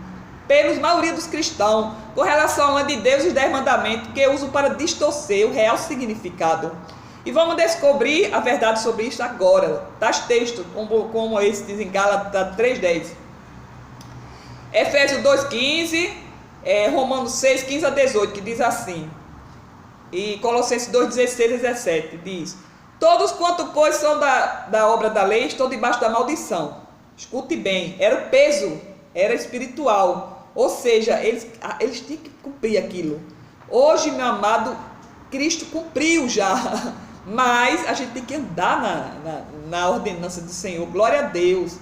pelos maioria dos cristãos com relação à lei de Deus e os 10 mandamentos, que usam para distorcer o real significado. E vamos descobrir a verdade sobre isso agora. Tais textos, como esse diz em Gálatas 3:10. Efésios 2:15, Romanos 6:15 a 18, que diz assim. E Colossenses 2:16 a 17, diz: todos quanto, pois, são da obra da lei, estão debaixo da maldição. Escute bem, era o peso, era espiritual. Ou seja, eles tinham que cumprir aquilo. Hoje, meu amado, Cristo cumpriu já. Mas a gente tem que andar na ordenança do Senhor. Glória a Deus.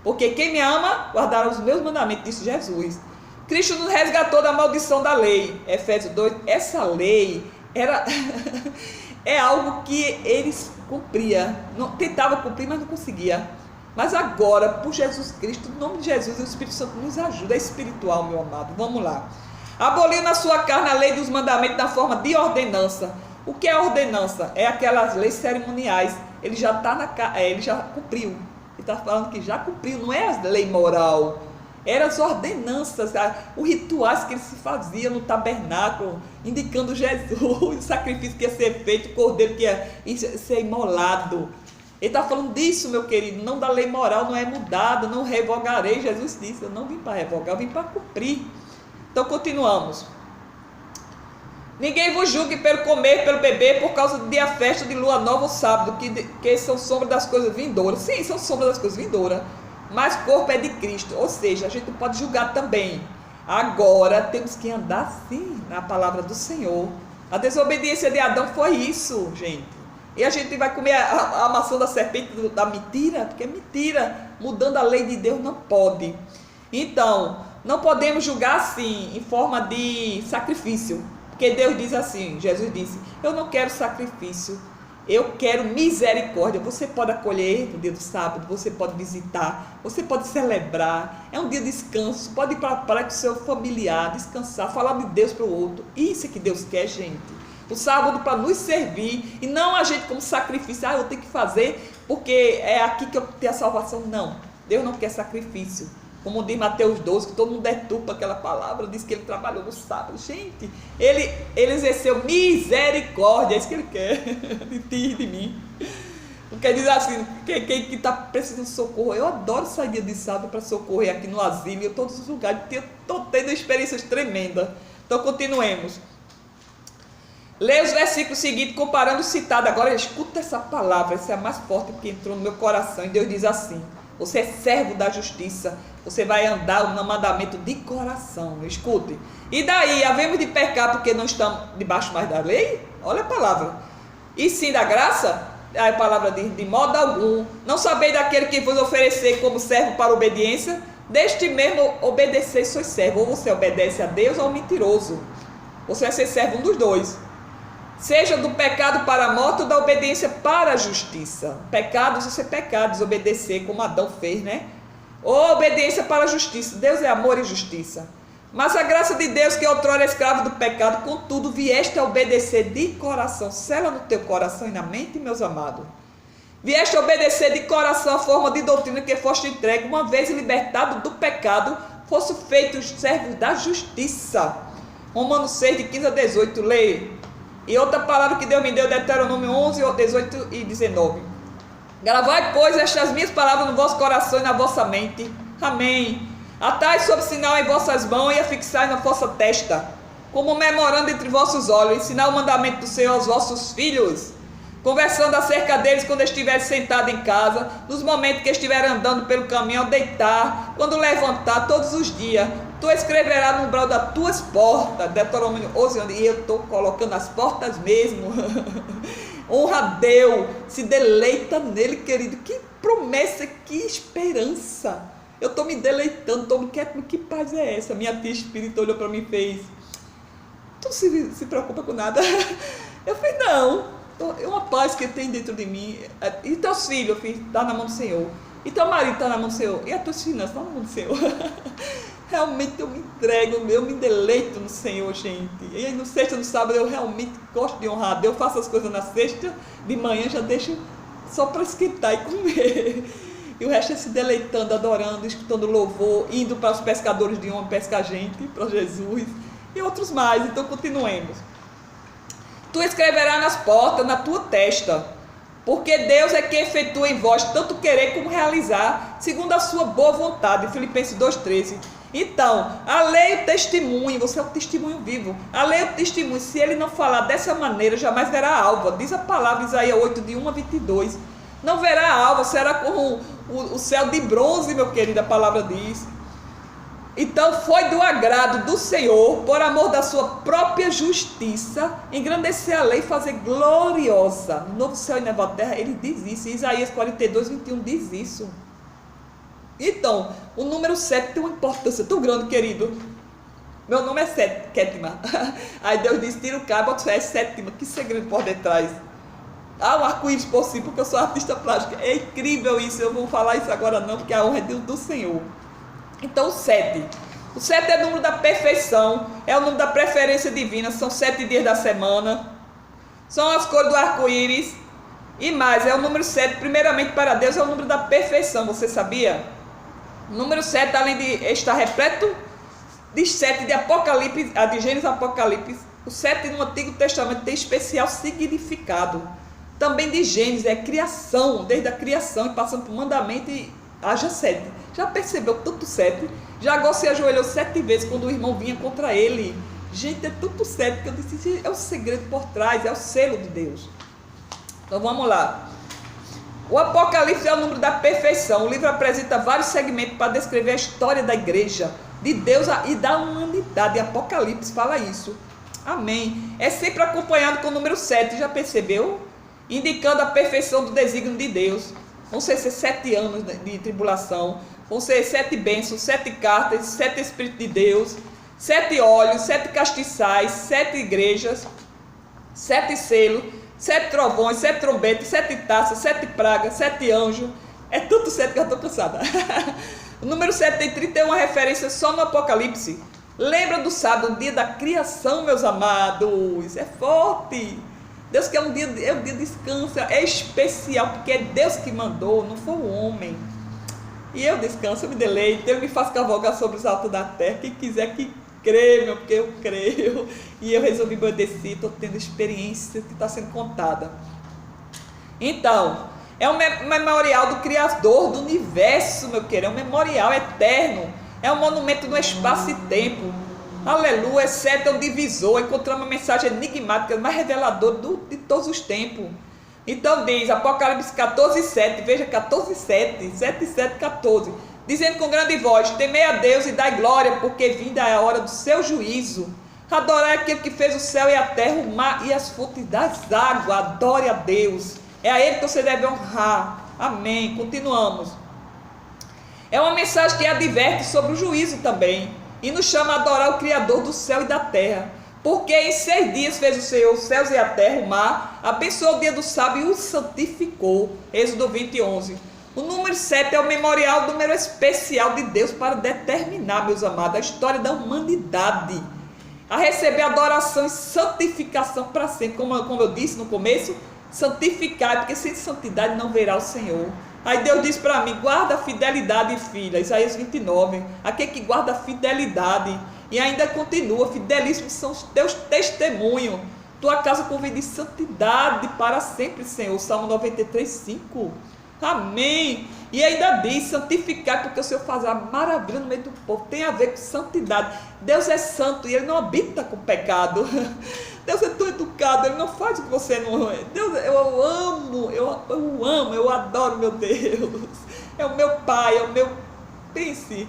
Porque quem me ama, guardará os meus mandamentos, disse Jesus. Cristo nos resgatou da maldição da lei. Efésios 2, essa lei era é algo que eles cumpriam. Tentavam cumprir, mas não conseguia. Mas agora, por Jesus Cristo, no nome de Jesus, o Espírito Santo nos ajuda. É espiritual, meu amado. Vamos lá. Aboliu na sua carne a lei dos mandamentos na forma de ordenança. O que é ordenança? É aquelas leis cerimoniais. Ele já ele já cumpriu. Ele está falando que já cumpriu, não é a lei moral. Eram as ordenanças, os rituais que ele se fazia no tabernáculo, indicando Jesus, o sacrifício que ia ser feito, o cordeiro que ia ser imolado. Ele está falando disso, meu querido, não da lei moral, não é mudada, não revogarei. Jesus disse, eu não vim para revogar, eu vim para cumprir. Então continuamos. Ninguém vos julgue pelo comer, pelo beber, por causa do dia festa de lua nova ou sábado, que são sombra das coisas vindouras. Sim, são sombra das coisas vindouras, mas corpo é de Cristo, ou seja, a gente não pode julgar também. Agora temos que andar sim na palavra do Senhor. A desobediência de Adão foi isso, gente. E a gente vai comer a maçã da serpente, da mentira, porque é mentira. Mudando a lei de Deus não pode. Então, não podemos julgar assim, em forma de sacrifício. Porque Deus diz assim, Jesus disse, eu não quero sacrifício, eu quero misericórdia. Você pode acolher no dia do sábado, você pode visitar, você pode celebrar, é um dia de descanso, pode ir para a praia com o seu familiar, descansar, falar de Deus para o outro. Isso é que Deus quer, gente. O sábado para nos servir, e não a gente como sacrifício, eu tenho que fazer porque é aqui que eu tenho a salvação. Não, Deus não quer sacrifício. Como diz Mateus 12, que todo mundo deturpa aquela palavra, diz que ele trabalhou no sábado. Gente, ele exerceu misericórdia, é isso que ele quer, de ti e de mim. Porque diz assim, quem está precisando de socorro, eu adoro sair dia de sábado para socorrer aqui no asilo e em todos os lugares, estou tendo experiências tremendas. Então, continuemos. Leia os versículos seguintes, comparando o citado. Agora, escuta essa palavra, essa é a mais forte que entrou no meu coração. E Deus diz assim, você é servo da justiça, você vai andar no mandamento de coração. Escute. E daí, havemos de pecar porque não estamos debaixo mais da lei? Olha a palavra. E sim da graça? A palavra diz, de modo algum. Não sabeis daquele que vos oferecer como servo para obediência? Deste mesmo obedecer sois servo. Ou você obedece a Deus ou ao mentiroso. Você vai ser servo um dos dois. Seja do pecado para a morte ou da obediência para a justiça. Pecado, você pecar, desobedecer, como Adão fez, né? Ou obediência para a justiça. Deus é amor e justiça. Mas a graça de Deus, que outrora é escravo do pecado, contudo, vieste a obedecer de coração. Sela no teu coração e na mente, meus amados. Vieste a obedecer de coração a forma de doutrina que foste entregue, uma vez libertado do pecado, fosse feito servos da justiça. Romanos 6, de 15 a 18, leia. E outra palavra que Deus me deu, Deuteronômio 11, 18 e 19. Gravai, pois, estas minhas palavras no vosso coração e na vossa mente. Amém. Atai sob sinal em vossas mãos e afixai na vossa testa, como memorando entre vossos olhos, ensinar o mandamento do Senhor aos vossos filhos, conversando acerca deles quando estiverem sentados em casa, nos momentos que estiverem andando pelo caminho, ao deitar, quando levantar, todos os dias. Tu escreverás no umbral das tuas portas, Deuteronômio 11, e eu estou colocando as portas mesmo. Honra a Deus, se deleita nele, querido. Que promessa, que esperança. Eu estou me deleitando, estou me quieto. Que paz é essa? Minha tia espírita olhou para mim e fez, tu se preocupa com nada? Eu falei, não, é uma paz que tem dentro de mim. E teus filhos, filho, está na mão do Senhor. E teu marido está na mão do Senhor. E as tuas finanças estão na mão do Senhor. Realmente eu me entrego, eu me deleito no Senhor, gente. E aí no sexta, no sábado, eu realmente gosto de honrar Deus. Eu faço as coisas na sexta, de manhã já deixo só para esquentar e comer. E o resto é se deleitando, adorando, escutando louvor, indo para os pescadores de homem pescar gente, para Jesus e outros mais. Então continuemos. Tu escreverás nas portas, na tua testa, porque Deus é quem efetua em vós tanto querer como realizar, segundo a sua boa vontade. Filipenses 2,13. Então, a lei e o testemunho, você é o testemunho vivo. A lei e o testemunho, se ele não falar dessa maneira, jamais verá a alva. Diz a palavra Isaías 8, de 1 a 22. Não verá a alva, será como o céu de bronze, meu querido, a palavra diz. Então foi do agrado do Senhor, por amor da sua própria justiça, engrandecer a lei e fazer gloriosa. No novo céu e nova terra, ele diz isso. Isaías 42, 21 diz isso. Então, o número 7 tem uma importância tão grande, querido. Meu nome é Kétima. Aí Deus diz, tira o cabo, bota é sétima. Que segredo por detrás? Ah, um arco-íris por si, porque eu sou artista plástica. É incrível isso, eu vou falar isso agora não, porque a honra é do Senhor. Então, o 7. O 7 é o número da perfeição, é o número da preferência divina, são 7 dias da semana. São as cores do arco-íris. E mais, é o número 7, primeiramente para Deus, é o número da perfeição, você sabia? O número 7, além de estar repleto de 7 de Apocalipse, de Gênesis Apocalipse, o 7 no Antigo Testamento tem especial significado. Também de Gênesis, é criação, desde a criação e passando por mandamento e haja 7. Já percebeu tanto 7? Já agora se ajoelhou 7 vezes quando o irmão vinha contra ele. Gente, é tanto 7 que eu disse, é o segredo por trás, é o selo de Deus. Então vamos lá. O Apocalipse é o número da perfeição. O livro apresenta vários segmentos para descrever a história da igreja, de Deus e da humanidade. Apocalipse fala isso. Amém. É sempre acompanhado com o número 7, já percebeu? Indicando a perfeição do desígnio de Deus. Vão ser 7 anos de tribulação. Vão ser 7 bênçãos, 7 cartas, 7 Espíritos de Deus, 7 olhos, 7 castiçais, 7 igrejas, 7 selos, 7 trovões, 7 trombetas, 7 taças, 7 pragas, 7 anjos. É tanto 7 que eu estou cansada. O número 7 tem 31 referências só no Apocalipse. Lembra do sábado, o dia da criação, meus amados. É forte. Deus quer um dia de descanso. É especial, porque é Deus que mandou, não foi o homem. E eu descanso, eu me deleito, eu me faço cavalgar sobre os altos da terra. Quem quiser que crê, meu, porque eu creio. E eu resolvi obedecer, estou tendo experiência que está sendo contada. Então, é um memorial do Criador do universo, meu querido. É um memorial eterno. É um monumento no espaço e tempo. Aleluia, 7 é o divisor. Encontramos uma mensagem enigmática, mais reveladora de todos os tempos. Então diz, Apocalipse 14, 7. Veja, 14, 7. 7, 7, 14. Dizendo com grande voz, temei a Deus e dai glória, porque vinda é a hora do seu juízo. Adorai aquele que fez o céu e a terra, o mar e as fontes das águas. Adore a Deus. É a Ele que você deve honrar. Amém. Continuamos. É uma mensagem que adverte sobre o juízo também. E nos chama a adorar o Criador do céu e da terra. Porque em 6 dias fez o Senhor os céus e a terra, o mar, abençoou o dia do sábado e o santificou. Êxodo 20, 11. O número 7 é o memorial, o número especial de Deus para determinar, meus amados, a história da humanidade. A receber adoração e santificação para sempre. Como eu disse no começo, santificar, porque sem santidade não verá o Senhor. Aí Deus diz para mim, guarda a fidelidade, filha. Isaías 29. Aquele que guarda a fidelidade. E ainda continua, fidelíssimos são os teus testemunhos. Tua casa convém de santidade para sempre, Senhor. Salmo 93, 5. Amém. E ainda diz, santificar, porque o Senhor faz a maravilha no meio do povo. Tem a ver com santidade. Deus é santo e Ele não habita com pecado. Deus é tão educado, Ele não faz o que você não é. Deus, eu amo, eu adoro meu Deus. É o meu Pai, é o meu príncipe.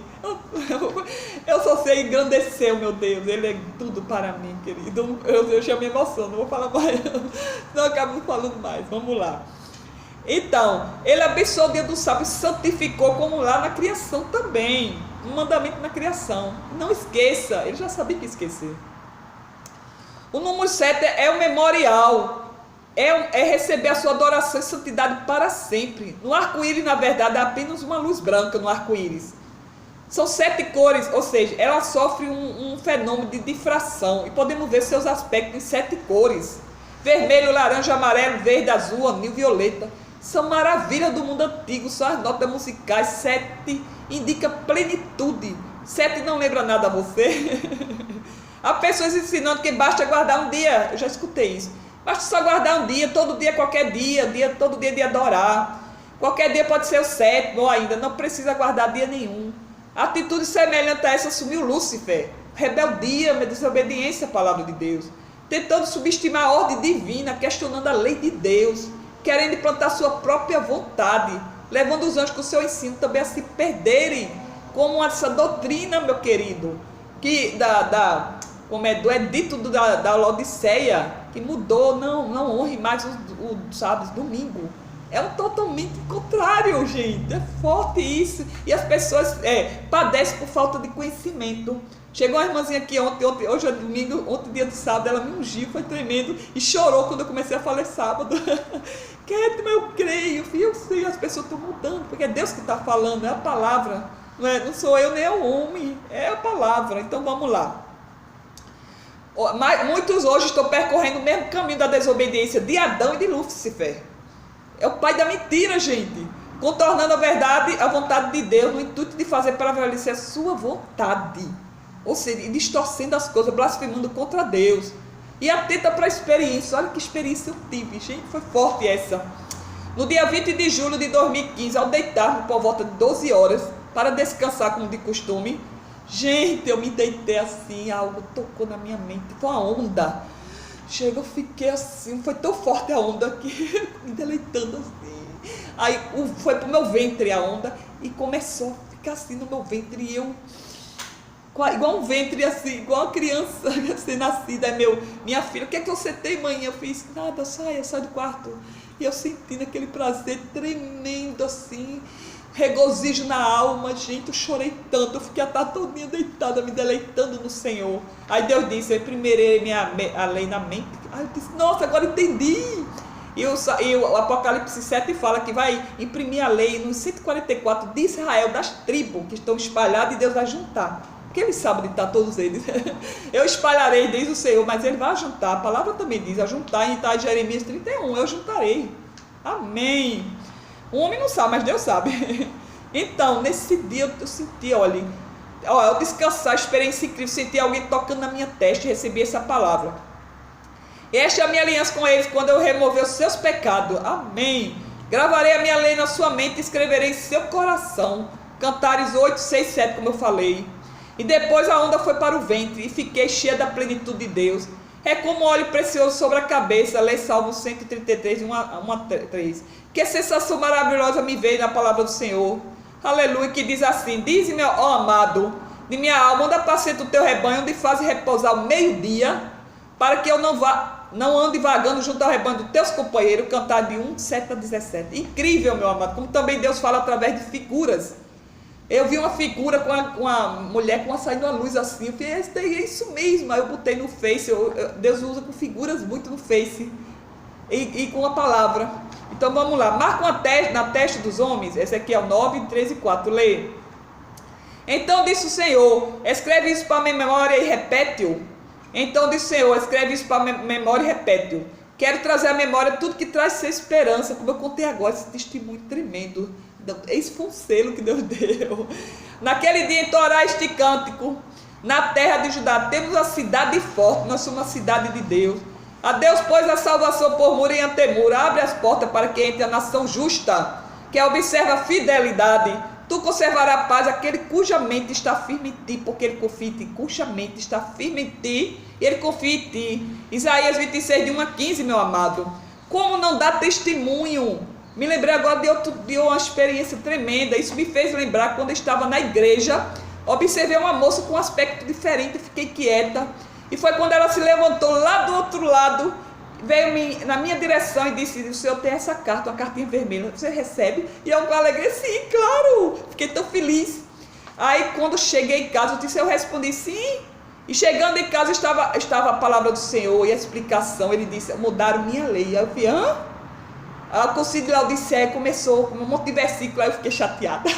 Eu só sei engrandecer o meu Deus. Ele é tudo para mim, querido. Eu já me emociono, não vou falar mais. Não acabo falando mais. Vamos lá. Então, Ele abençoou o dia do sábado e santificou, como lá na criação também. Um mandamento na criação. Não esqueça, Ele já sabia que esquecer. O número 7 é o memorial, é receber a sua adoração e santidade para sempre. No arco-íris, na verdade, é apenas uma luz branca no arco-íris. São 7 cores, ou seja, ela sofre um fenômeno de difração. E podemos ver seus aspectos em 7 cores. Vermelho, laranja, amarelo, verde, azul, anil, violeta. são maravilhas do mundo antigo, são as notas musicais. 7 indica plenitude. 7 não lembra nada a você? Há pessoas ensinando que basta guardar um dia. Eu já escutei isso. Basta só guardar um dia, todo dia, qualquer dia, todo dia de adorar. Qualquer dia pode ser o 7º ou ainda, não precisa guardar dia nenhum. A atitude semelhante a essa assumiu Lúcifer. Rebeldia, desobediência à palavra de Deus. Tentando subestimar a ordem divina, questionando a lei de Deus. Querendo implantar sua própria vontade. Levando os anjos com o seu ensino também a se perderem. Como essa doutrina, meu querido, que como é do edito da Laodiceia, que mudou, não honre mais o sábado, domingo. É um totalmente contrário, gente. É forte isso. E as pessoas padecem por falta de conhecimento. Chegou uma irmãzinha aqui hoje é domingo, ontem dia de sábado, ela me ungiu, foi tremendo e chorou quando eu comecei a falar sábado. Kétima, eu creio, eu sei, as pessoas estão mudando, porque é Deus que está falando, é a palavra. Não sou eu nem é o homem, é a palavra. Então vamos lá. Muitos hoje estão percorrendo o mesmo caminho da desobediência de Adão e de Lúcifer. É o pai da mentira, gente. Contornando a verdade, a vontade de Deus, no intuito de fazer prevalecer a sua vontade. Ou seja, distorcendo as coisas, blasfemando contra Deus. E atenta para a experiência. Olha que experiência eu tive, gente, foi forte essa. No dia 20 de julho de 2015, ao deitar-me por volta de 12 horas, para descansar como de costume, gente, eu me deitei assim, algo tocou na minha mente, foi uma onda. Chega, eu fiquei assim, foi tão forte a onda que me deleitando assim. Aí foi pro meu ventre a onda e começou a ficar assim no meu ventre e eu, igual um ventre assim, igual uma criança recém-nascida. Minha filha, o que é que você tem, mãe? Eu fiz, nada, sai do quarto. E eu sentindo aquele prazer tremendo assim, regozijo na alma, gente, eu chorei tanto, eu fiquei a tarde todinha deitada, me deleitando no Senhor. Aí Deus disse, eu imprimirei a lei na mente. Aí eu disse, nossa, agora entendi. E o Apocalipse 7 fala que vai imprimir a lei nos 144 de Israel, das tribos que estão espalhadas, e Deus vai juntar. Porque ele sabe de estar todos eles. Eu espalharei, diz o Senhor, mas ele vai juntar. A palavra também diz, a juntar, em Jeremias 31, eu juntarei. Amém. O homem não sabe, mas Deus sabe. Então, nesse dia eu senti, olha, eu descansar, experiência incrível, senti alguém tocando na minha testa e recebi essa palavra. Esta é a minha aliança com eles quando eu remover os seus pecados. Amém. Gravarei a minha lei na sua mente e escreverei em seu coração. Cantares 8, 6, 7, como eu falei. E depois a onda foi para o ventre e fiquei cheia da plenitude de Deus. É como óleo precioso sobre a cabeça. Lê Salmo 133, 1 a 3. Que sensação maravilhosa me veio na palavra do Senhor. Aleluia, que diz assim, diz-me, ó amado, de minha alma, onde apacenta o teu rebanho, onde faz repousar o meio-dia, para que eu não ande vagando junto ao rebanho dos teus companheiros. Cantar de 1, 7 a 17. Incrível, meu amado, como também Deus fala através de figuras. Eu vi uma figura com uma mulher com saindo a luz assim, eu falei, é isso mesmo. Aí eu botei no Face, Deus usa com figuras muito no Face, e com a palavra. Então vamos lá, marca na testa dos homens, esse aqui é o 9, 13 e 4, lê. Então disse o Senhor, escreve isso para a memória e repete-o. Então disse o Senhor, escreve isso para a memória e repete-o. Quero trazer à memória tudo que traz esperança, como eu contei agora, esse testemunho tremendo. Esse foi um selo que Deus deu. Naquele dia entoará este cântico. Na terra de Judá temos a cidade forte, nós somos a cidade de Deus. A Deus pôs a salvação por muro e antemuro. Abre as portas para que entre a nação justa, que observa a fidelidade. Tu conservarás a paz aquele cuja mente está firme em ti, porque ele confia em ti. Cuja mente está firme em ti, e ele confia em ti. Isaías 26, de 1 a 15, meu amado. Como não dá testemunho? Me lembrei agora de uma experiência tremenda. Isso me fez lembrar quando eu estava na igreja. Observei uma moça com um aspecto diferente, fiquei quieta. E foi quando ela se levantou lá do outro lado, veio na minha direção e disse, o senhor tem essa carta, uma cartinha vermelha, você recebe? E eu com alegria, sim, claro, fiquei tão feliz. Aí quando cheguei em casa, eu respondi sim. E chegando em casa estava a palavra do Senhor e a explicação. Ele disse, mudaram minha lei. Aí eu falei, hã? A Concílio de Laodiceia começou com um monte de versículo, aí eu fiquei chateada.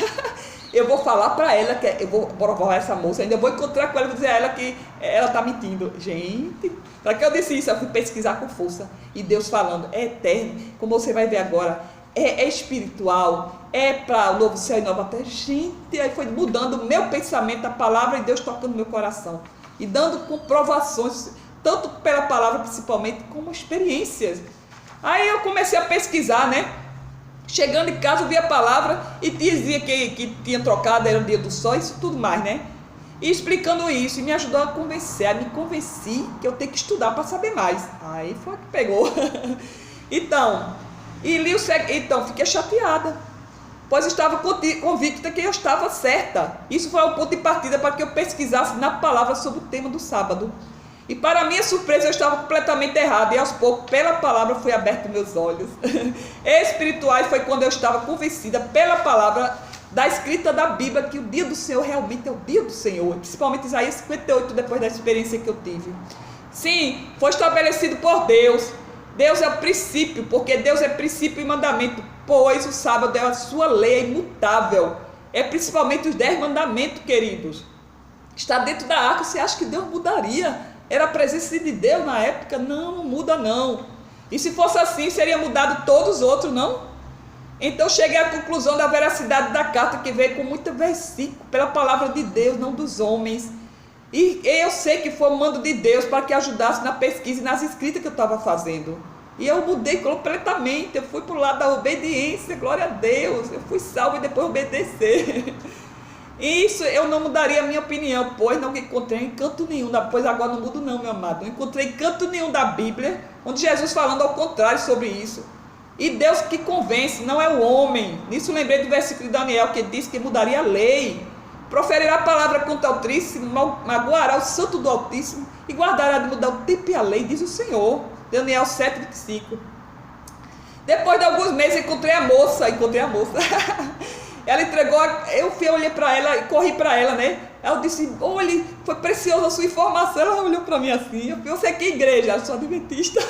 Eu vou falar para ela, eu vou provar essa moça, ainda vou encontrar com ela e vou dizer a ela que ela está mentindo. Gente, para que eu disse isso? Eu fui pesquisar com força. E Deus falando, é eterno, como você vai ver agora, é espiritual, é para o novo céu e nova terra. Gente, aí foi mudando o meu pensamento, a palavra e Deus tocando no meu coração. E dando comprovações, tanto pela palavra principalmente, como experiências. Aí eu comecei a pesquisar, né? Chegando em casa, eu vi a palavra e dizia que tinha trocado, era o dia do sol, isso tudo mais, né? E explicando isso, e me ajudou a convencer, me convenci que eu tenho que estudar para saber mais. Aí foi que pegou. Então, fiquei chateada, pois estava convicta que eu estava certa. Isso foi o ponto de partida para que eu pesquisasse na palavra sobre o tema do sábado. E para minha surpresa, eu estava completamente errada, e aos poucos, pela palavra, foi aberto meus olhos espirituais. Foi quando eu estava convencida pela palavra da escrita da Bíblia, que o dia do Senhor realmente é o dia do Senhor, principalmente Isaías 58, depois da experiência que eu tive. Sim, foi estabelecido por Deus. Deus é o princípio, porque Deus é princípio e mandamento, pois o sábado é a sua lei, é imutável. É principalmente os 10 mandamentos, queridos. Está dentro da arca. Você acha que Deus mudaria? Era a presença de Deus na época? Não, não muda não. E se fosse assim, seria mudado todos os outros, não? Então cheguei à conclusão da veracidade da carta, que veio com muito versículo, pela palavra de Deus, não dos homens. E eu sei que foi um mando de Deus para que ajudasse na pesquisa e nas escritas que eu estava fazendo. E eu mudei completamente, eu fui para o lado da obediência, glória a Deus. Eu fui salvo e depois obedecer. Isso eu não mudaria a minha opinião, pois não encontrei em canto nenhum, pois agora não mudo não, meu amado. Não encontrei em canto nenhum da Bíblia, onde Jesus falando ao contrário sobre isso. E Deus que convence, não é o homem. Nisso lembrei do versículo de Daniel, que disse que mudaria a lei. Proferirá a palavra contra o Altíssimo, magoará o santo do Altíssimo e guardará de mudar o tempo e a lei, diz o Senhor. Daniel 7:25. Depois de alguns meses encontrei a moça. Ela entregou, eu olhei para ela e corri para ela, né? Ela disse, olha, foi preciosa a sua informação. Ela olhou para mim assim, eu sei que igreja, eu sou adventista.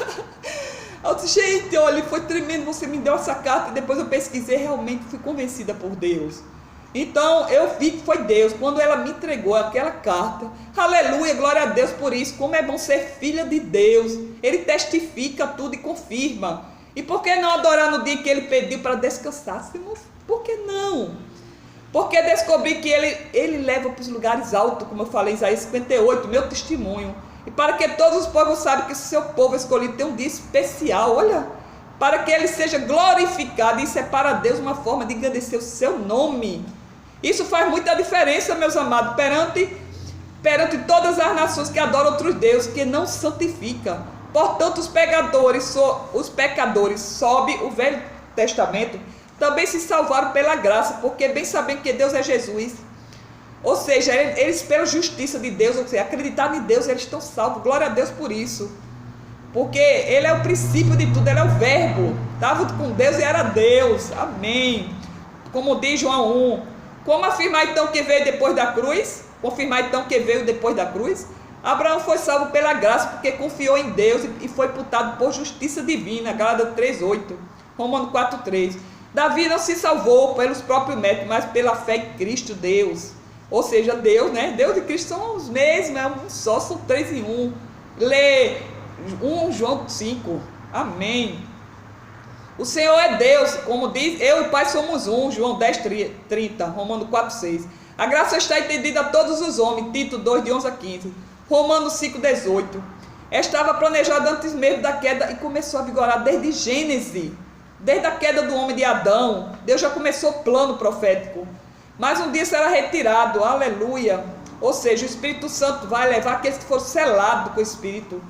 Eu disse, gente, olha, foi tremendo, você me deu essa carta. E depois eu pesquisei, realmente fui convencida por Deus. Então eu vi que foi Deus, quando ela me entregou aquela carta. Aleluia, glória a Deus por isso. Como é bom ser filha de Deus. Ele testifica tudo e confirma. E por que não adorar no dia que ele pediu para descansássemos? Por que não? Porque descobri que ele leva para os lugares altos, como eu falei em Isaías 58, meu testemunho. E para que todos os povos saibam que o seu povo escolhido tem um dia especial, olha, para que ele seja glorificado. Isso é para Deus uma forma de agradecer o seu nome. Isso faz muita diferença, meus amados, perante todas as nações que adoram outros deuses, que não santificam. Portanto, os pecadores, sob o Velho Testamento, também se salvaram pela graça, porque bem sabendo que Deus é Jesus. Ou seja, eles pela justiça de Deus, ou seja, acreditar em Deus, eles estão salvos. Glória a Deus por isso. Porque Ele é o princípio de tudo, Ele é o verbo. Estava com Deus e era Deus. Amém. Como diz João 1. Como afirmar então que veio depois da cruz? Confirmar então que veio depois da cruz? Abraão foi salvo pela graça, porque confiou em Deus e foi imputado por justiça divina. Gálatas 3:8. Romanos 4:3. Davi não se salvou pelos próprios méritos, mas pela fé em Cristo Deus. Ou seja, Deus, né? Deus e Cristo são os mesmos, é um só, são 3 em 1. Lê 1 João 5. Amém. O Senhor é Deus, como diz, eu e o Pai somos um. João 10:30, Romanos 4:6. A graça está entendida a todos os homens. Tito 2:11-15. Romanos 5:18. Estava planejado antes mesmo da queda e começou a vigorar desde Gênesis. Desde a queda do homem de Adão, Deus já começou o plano profético. Mas um dia será retirado, aleluia. Ou seja, o Espírito Santo vai levar aqueles que foram selados com o Espírito.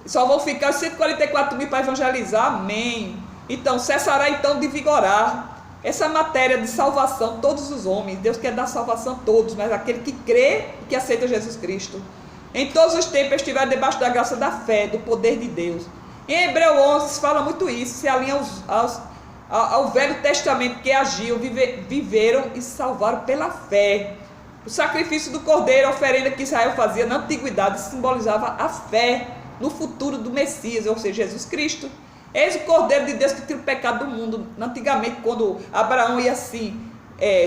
Só vão ficar 144 mil para evangelizar, amém. Então, cessará então de vigorar essa matéria de salvação, todos os homens. Deus quer dar salvação a todos, mas aquele que crê e que aceita Jesus Cristo. Em todos os tempos estiver debaixo da graça da fé, do poder de Deus. Em Hebreu 11 se fala muito isso, se alinha ao Velho Testamento, que agiam, viveram e se salvaram pela fé. O sacrifício do cordeiro, a oferenda que Israel fazia na antiguidade, simbolizava a fé no futuro do Messias, ou seja, Jesus Cristo. Eis o cordeiro de Deus que tira o pecado do mundo. Antigamente, quando Abraão ia assim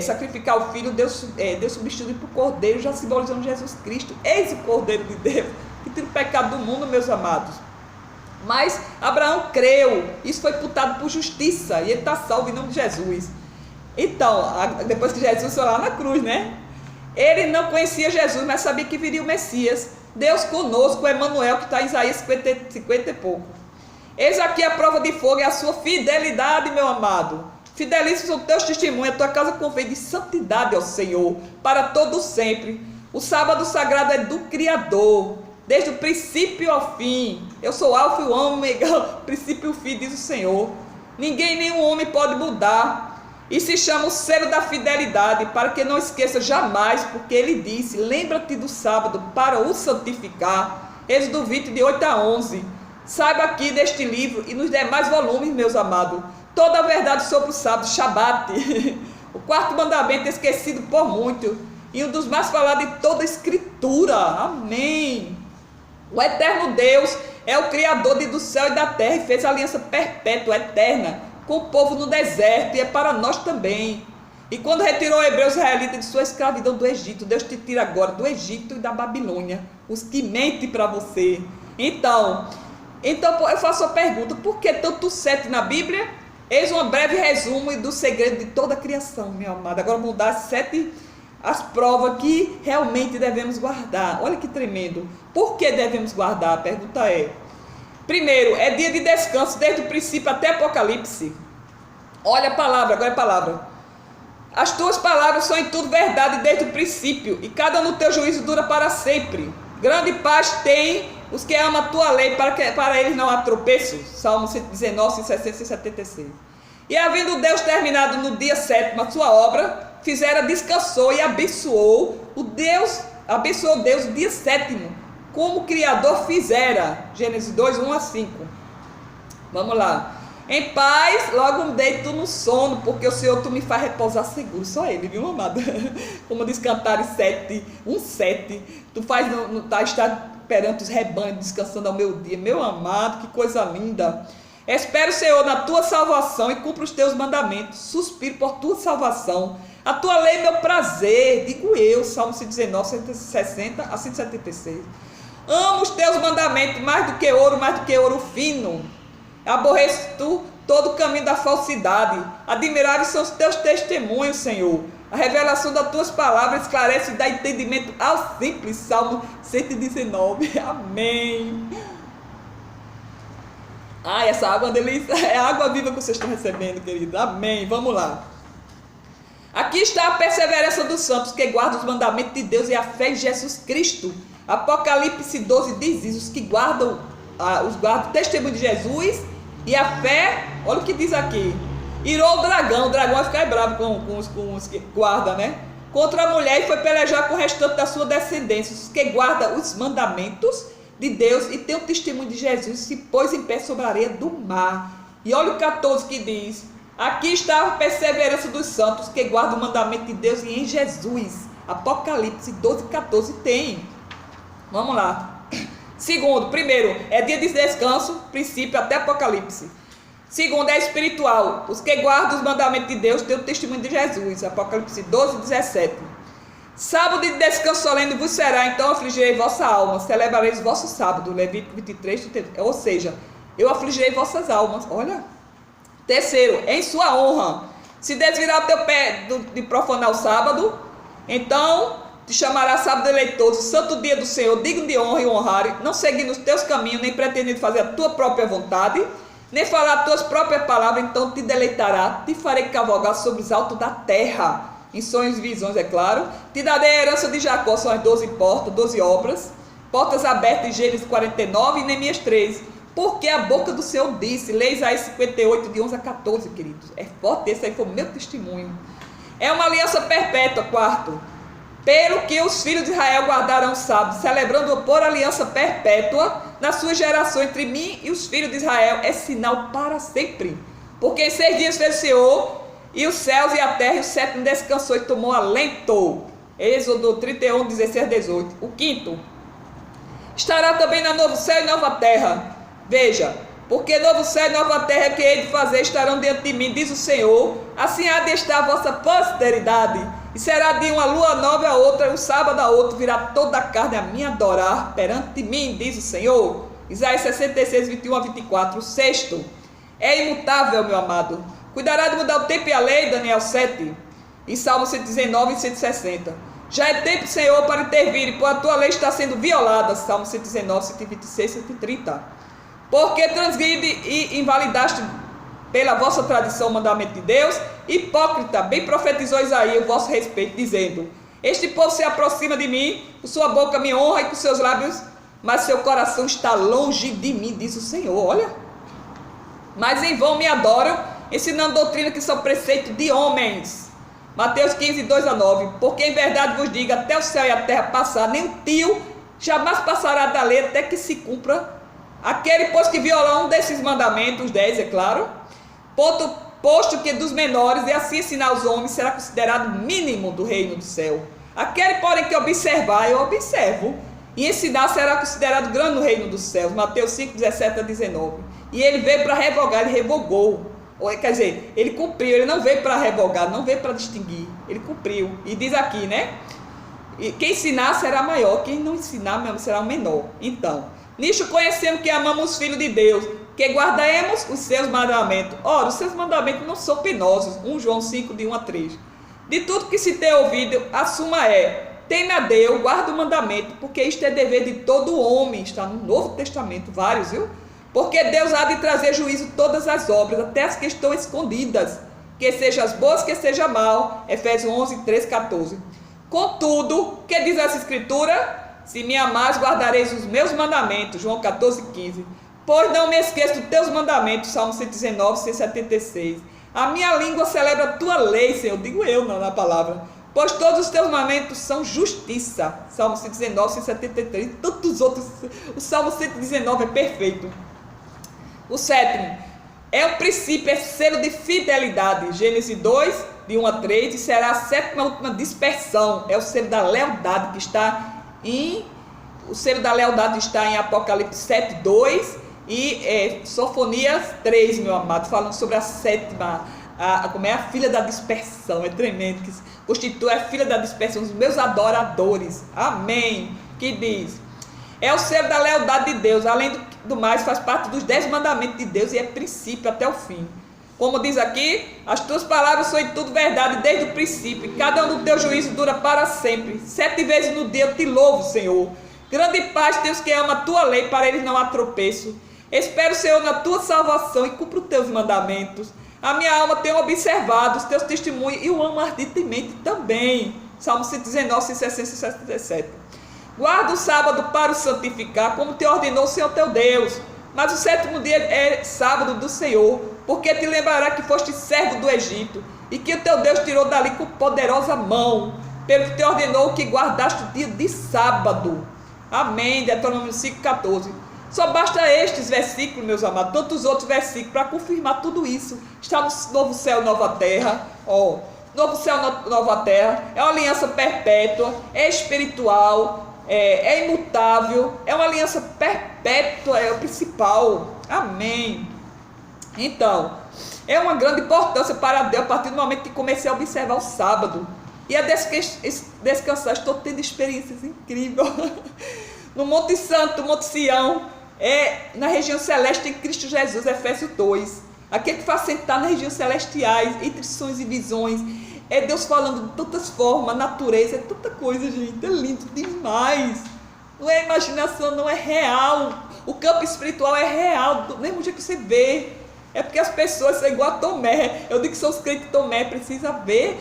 sacrificar o filho, Deus substituiu por cordeiro, já simbolizando Jesus Cristo. Eis o cordeiro de Deus que tira o pecado do mundo, meus amados. Mas Abraão creu, isso foi imputado por justiça, e ele está salvo em nome de Jesus. Então, depois que Jesus foi lá na cruz, né? Ele não conhecia Jesus, mas sabia que viria o Messias. Deus conosco, o Emanuel, que está em Isaías 50 e pouco. Eis aqui a prova de fogo, é a sua fidelidade, meu amado. Fidelíssimos são teus testemunhos, a tua casa convém de santidade ao Senhor, para todo sempre. O sábado sagrado é do Criador, desde o princípio ao fim. Eu sou alfa e o ômega, princípio e o fim, diz o Senhor. Ninguém, nenhum homem pode mudar. E se chama o selo da fidelidade, para que não esqueça jamais, porque ele disse, lembra-te do sábado para o santificar. Êxodo 20, de 8 a 11. Saiba aqui neste livro e nos demais volumes, meus amados, toda a verdade sobre o sábado, Shabat. O quarto mandamento esquecido por muito, e um dos mais falados de toda a escritura. Amém. O eterno Deus é o Criador do céu e da terra, e fez aliança perpétua, eterna, com o povo no deserto, e é para nós também. E quando retirou o hebreu israelita de sua escravidão do Egito, Deus te tira agora do Egito e da Babilônia, os que mentem para você. Então eu faço a pergunta, por que tanto 7 na Bíblia? Eis um breve resumo do segredo de toda a criação, meu amado. Agora vamos dar 7 as provas que realmente devemos guardar. Olha que tremendo. Por que devemos guardar? A pergunta é: primeiro, é dia de descanso desde o princípio até Apocalipse. Olha a palavra, agora é a palavra. As tuas palavras são em tudo verdade desde o princípio, e cada um no teu juízo dura para sempre. Grande paz tem os que amam a tua lei, para eles não há tropeço. Salmo 119, 160 e 176. E havendo Deus terminado no dia 7º a sua obra, descansou e abençoou Deus o dia 7º, como o Criador fizera. Gênesis 2, 1 a 5. Vamos lá. Em paz, logo deito no sono, porque o Senhor tu me faz repousar seguro. Só ele, viu, amado? Como diz Cantares 7, 1:7. Tu faz estar perante os rebanhos, descansando ao meu dia. Meu amado, que coisa linda. Espero, Senhor, na tua salvação e cumpra os teus mandamentos. Suspiro por tua salvação. A tua lei é meu prazer, digo eu. Salmo 119, 160 a 176. Amo os teus mandamentos mais do que ouro fino. Aborreço tu todo o caminho da falsidade. Admiráveis são os teus testemunhos, Senhor. A revelação das tuas palavras esclarece e dá entendimento ao simples. Salmo 119. Amém. Ai, essa água é uma delícia. É a água viva que vocês estão recebendo, querido. Amém. Vamos lá. Aqui está a perseverança dos santos que guardam os mandamentos de Deus e a fé em Jesus Cristo. Apocalipse 12 diz isso, os que guardam o testemunho de Jesus e a fé. Olha o que diz aqui. Irou o dragão vai ficar bravo com os que guardam, né? Contra a mulher, e foi pelejar com o restante da sua descendência, os que guardam os mandamentos de Deus e tem o testemunho de Jesus, se pôs em pé sobre a areia do mar. E olha o 14 que diz: aqui está a perseverança dos santos que guardam o mandamento de Deus e em Jesus. Apocalipse 12, 14 tem. Vamos lá. Segundo, primeiro, é dia de descanso, princípio até Apocalipse. Segundo, é espiritual. Os que guardam os mandamentos de Deus têm o testemunho de Jesus. Apocalipse 12, 17. Sábado de descanso solene vos será, então afligirei vossa alma, celebrareis vosso sábado. Levítico 23, 33. Ou seja, eu afligirei vossas almas. Olha. Terceiro, em sua honra. Se desvirar o teu pé de profanar o sábado, então te chamará sábado eleitoso, santo dia do Senhor, digno de honra e honrar, não seguindo os teus caminhos, nem pretendendo fazer a tua própria vontade, nem falar as tuas próprias palavras, então te deleitará, te farei cavalgar sobre os altos da terra, em sonhos e visões, é claro, te darei a herança de Jacó, são as 12 portas, 12 obras, portas abertas em Gênesis 49 e Neemias 3, porque a boca do Senhor disse, lê Isaías 58, de 11 a 14, queridos, é forte, esse aí foi o meu testemunho. É uma aliança perpétua, quarto, pelo que os filhos de Israel guardarão o sábado, celebrando-o por aliança perpétua na sua geração entre mim e os filhos de Israel, é sinal para sempre. Porque em 6 dias fez o Senhor, e os céus e a terra, e o 7º descansou e tomou alento. Êxodo 31, 16 a 18. O quinto, estará também na novo céu e nova terra. Veja, porque novo céu e nova terra que hei de fazer estarão diante de mim, diz o Senhor, assim há de estar a vossa posteridade. E será de uma lua nova a outra, e o sábado a outro, virá toda a carne a me adorar perante mim, diz o Senhor. Isaías 66, 21 a 24. O sexto é imutável, meu amado. Cuidará de mudar o tempo e a lei, Daniel 7. E Salmo 119 e 160. Já é tempo, Senhor, para intervir, pois a tua lei está sendo violada. Salmo 119, 126, 130. Porque transgride e invalidaste pela vossa tradição o mandamento de Deus? Hipócrita, bem profetizou Isaías o vosso respeito, dizendo: este povo se aproxima de mim, com sua boca me honra e com seus lábios, mas seu coração está longe de mim, diz o Senhor. Olha, mas em vão me adoram, ensinando doutrina que são preceitos de homens. Mateus 15, 2 a 9. Porque em verdade vos digo, até o céu e a terra passar, nem o tio jamais passará da lei até que se cumpra aquele, pois, que viola um desses mandamentos, 10 é claro, posto que dos menores, e assim ensinar os homens, será considerado mínimo do reino do céu. Aquele, porém, que observar, eu observo, e ensinar, será considerado grande no reino dos céus. Mateus 5, 17 a 19. E ele veio para revogar, ele revogou. Quer dizer, ele cumpriu, ele não veio para revogar, não veio para distinguir, ele cumpriu. E diz aqui, né? Quem ensinar será maior, quem não ensinar mesmo será o menor. Então, nisto conhecemos que amamos os filhos de Deus, que guardemos os seus mandamentos. Ora, os seus mandamentos não são penosos. 1 João 5, de 1 a 3. De tudo que se tem ouvido, a suma é: teme a Deus, guarda o mandamento, porque isto é dever de todo homem. Está no Novo Testamento, vários, viu? Porque Deus há de trazer juízo todas as obras, até as que estão escondidas, que sejam as boas, que seja mal. Efésios 11, 13, 14. Contudo, que diz essa escritura? Se me amares, guardareis os meus mandamentos. João 14, 15. Pois não me esqueço dos teus mandamentos. Salmo 119, 176. A minha língua celebra a tua lei, Senhor. Digo eu na palavra. Pois todos os teus mandamentos são justiça. Salmo 119, 173. E tantos os outros. O Salmo 119 é perfeito. O sétimo é o princípio, é selo de fidelidade. Gênesis 2, de 1 a 3. E será a sétima e última dispersão. É o selo da lealdade que está em... O selo da lealdade está em Apocalipse 7, 2 e Sofonias 3, meu amado, falando sobre a sétima, como é a filha da dispersão. É tremendo, que constitui a filha da dispersão, os meus adoradores. Amém. Que diz: é o selo da lealdade de Deus, além do mais, faz parte dos 10 mandamentos de Deus e é princípio até o fim. Como diz aqui, as tuas palavras são em tudo verdade desde o princípio, e cada um do teu juízo dura para sempre. 7 vezes no dia eu te louvo, Senhor. Grande paz tem os que amam a tua lei, para eles não há tropeço. Espero, Senhor, na tua salvação e cumpro os teus mandamentos. A minha alma tem observado os teus testemunhos e o amo ardentemente também. Salmo 119, 160 e 167. Guarda o sábado para o santificar, como te ordenou o Senhor teu Deus. Mas o sétimo dia é sábado do Senhor, porque te lembrará que foste servo do Egito, e que o teu Deus tirou dali com poderosa mão, pelo que te ordenou que guardaste o dia de sábado. Amém. Deuteronômio 5,14. Só basta estes versículos, meus amados, tantos outros versículos, para confirmar tudo isso. Está no novo céu, nova terra. Novo céu, nova terra. É uma aliança perpétua, é espiritual, é imutável, é uma aliança perpétua, é o principal. Amém. Então, é uma grande importância para Deus a partir do momento que comecei a observar o sábado. E a descansar, estou tendo experiências incríveis. No Monte Santo, Monte Sião, na região celeste em Cristo Jesus, Efésios 2. Aquele que faz sentar nas regiões celestiais, entre sonhos e visões. É Deus falando de tantas formas, natureza, é tanta coisa, gente. É lindo demais. Não é imaginação, não é real. O campo espiritual é real, do mesmo jeito que você vê. É porque as pessoas são igual a Tomé. Eu digo que são os crentes de Tomé, precisa ver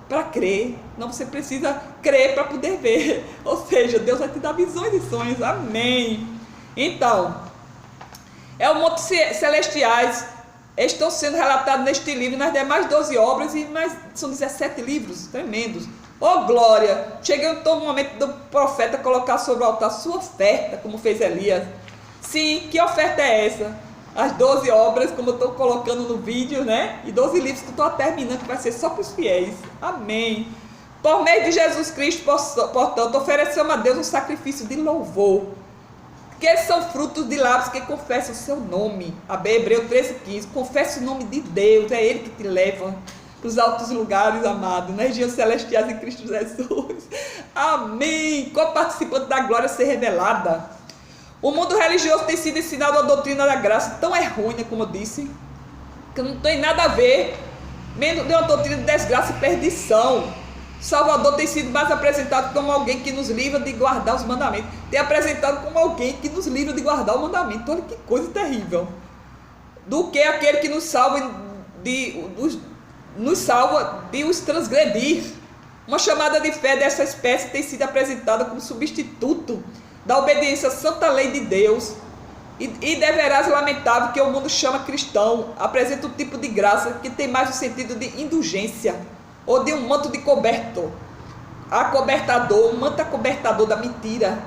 para crer. Não, você precisa crer para poder ver. Ou seja, Deus vai te dar visões e sonhos. Amém. Então, o Monte Celestiais estão sendo relatados neste livro, nas demais 12 obras, e são 17 livros tremendos. Oh glória! Chega todo o momento do profeta colocar sobre o altar sua oferta, como fez Elias. Sim, que oferta é essa? As 12 obras, como eu estou colocando no vídeo, né? E 12 livros que eu estou terminando, que vai ser só para os fiéis. Amém. Por meio de Jesus Cristo, portanto, oferecemos a Deus um sacrifício de louvor, que são frutos de lábios que confessam o seu nome. Hebreus 13,15. Confessa o nome de Deus, é Ele que te leva para os altos lugares, amado, nas regiões celestiais em Cristo Jesus. Amém. Co-participante da glória ser revelada. O mundo religioso tem sido ensinado a doutrina da graça tão errônea, como eu disse, que não tem nada a ver, menos de uma doutrina de desgraça e perdição. Salvador tem sido mais apresentado como alguém que nos livra de guardar os mandamentos. Tem apresentado como alguém que nos livra de guardar o mandamento. Olha que coisa terrível. Do que aquele que nos salva de os transgredir. Uma chamada de fé dessa espécie tem sido apresentada como substituto da obediência à santa lei de Deus. E deverás lamentável que o mundo chama cristão, apresenta um tipo de graça que tem mais o sentido de indulgência, ou de um manto de cobertor, acobertador, um manto acobertador da mentira.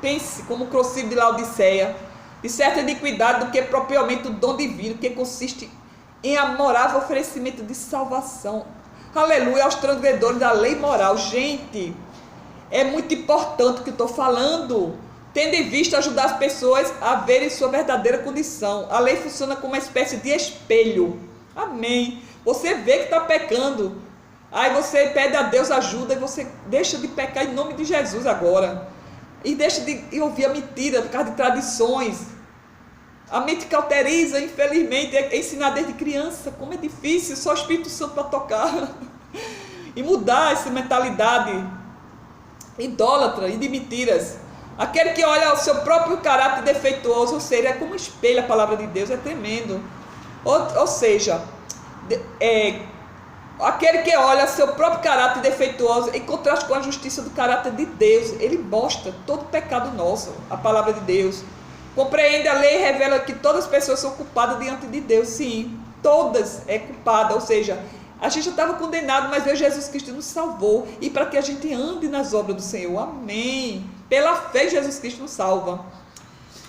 Pense como o crocido de Laodiceia, de certa iniquidade do que propriamente o dom divino, que consiste em amorável oferecimento de salvação. Aleluia aos transgredores da lei moral. Gente, é muito importante o que eu estou falando, tendo em vista ajudar as pessoas a verem sua verdadeira condição. A lei funciona como uma espécie de espelho. Amém. Você vê que está pecando, aí você pede a Deus ajuda e você deixa de pecar em nome de Jesus agora. E deixa de ouvir a mentira por causa de tradições. A mente cauteriza, infelizmente, é ensinar desde criança. Como é difícil, só o Espírito Santo para tocar. E mudar essa mentalidade idólatra e de mentiras. Aquele que olha o seu próprio caráter defeituoso, ou seja, é como um espelho, a palavra de Deus é tremendo. Ou seja, aquele que olha seu próprio caráter defeituoso em contraste com a justiça do caráter de Deus, ele mostra todo pecado nosso, a palavra de Deus. Compreende a lei e revela que todas as pessoas são culpadas diante de Deus. Sim, todas é culpada, ou seja, a gente já estava condenado, mas Deus Jesus Cristo nos salvou, e para que a gente ande nas obras do Senhor. Amém. Pela fé Jesus Cristo nos salva.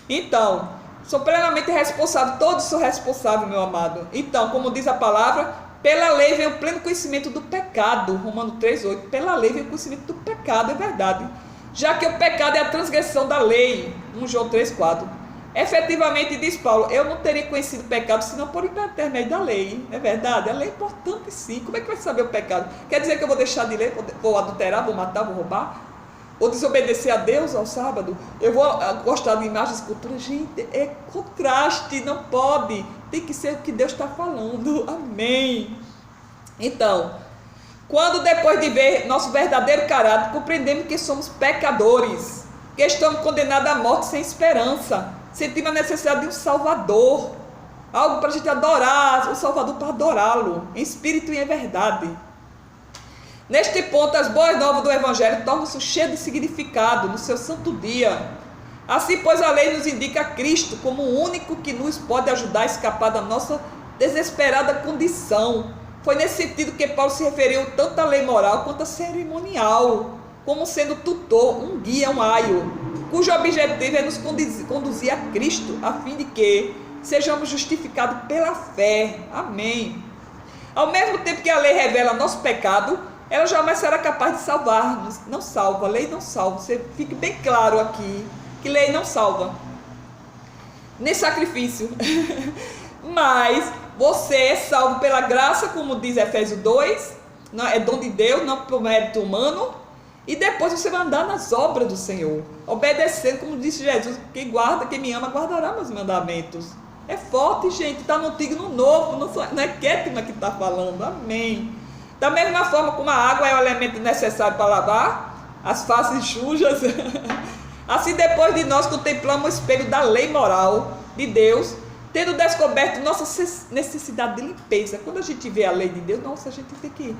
Então, sou plenamente responsável, todos são responsáveis, meu amado. Então, como diz a palavra, pela lei vem o pleno conhecimento do pecado. Romanos 3,8. Pela lei vem o conhecimento do pecado, é verdade. Já que o pecado é a transgressão da lei. 1 João 3,4. Efetivamente, diz Paulo, eu não teria conhecido o pecado senão por intermédio da lei. É verdade, a lei é importante sim. Como é que vai saber o pecado? Quer dizer que eu vou deixar de ler, vou adulterar, vou matar, vou roubar? Ou desobedecer a Deus ao sábado? Eu vou gostar de imagens, esculturas? Gente, é contraste, não pode. Tem que ser o que Deus está falando. Amém. Então, quando depois de ver nosso verdadeiro caráter, compreendemos que somos pecadores, que estamos condenados à morte sem esperança, sentimos a necessidade de um Salvador, algo para a gente adorar, o Salvador para adorá-lo, em espírito e em verdade. Neste ponto, as boas novas do Evangelho tornam-se cheias de significado no seu santo dia. Assim, pois, a lei nos indica Cristo como o único que nos pode ajudar a escapar da nossa desesperada condição. Foi nesse sentido que Paulo se referiu tanto à lei moral quanto à cerimonial, como sendo tutor, um guia, um aio, cujo objetivo é nos conduzir a Cristo, a fim de que sejamos justificados pela fé. Amém. Ao mesmo tempo que a lei revela nosso pecado, ela jamais será capaz de salvar-nos. Não salva, a lei não salva. Você fique bem claro aqui, que lei não salva. Nem sacrifício. Mas você é salvo pela graça, como diz Efésios 2, é dom de Deus, não por mérito humano. E depois você vai andar nas obras do Senhor, obedecendo, como disse Jesus, quem me ama, guardará meus mandamentos. É forte, gente, está no Antigo e no Novo, não é Kétima que está falando. Amém. Da mesma forma como a água é o elemento necessário para lavar as faces sujas, assim depois de nós contemplamos o espelho da lei moral de Deus, tendo descoberto nossa necessidade de limpeza. Quando a gente vê a lei de Deus, nossa, a gente tem que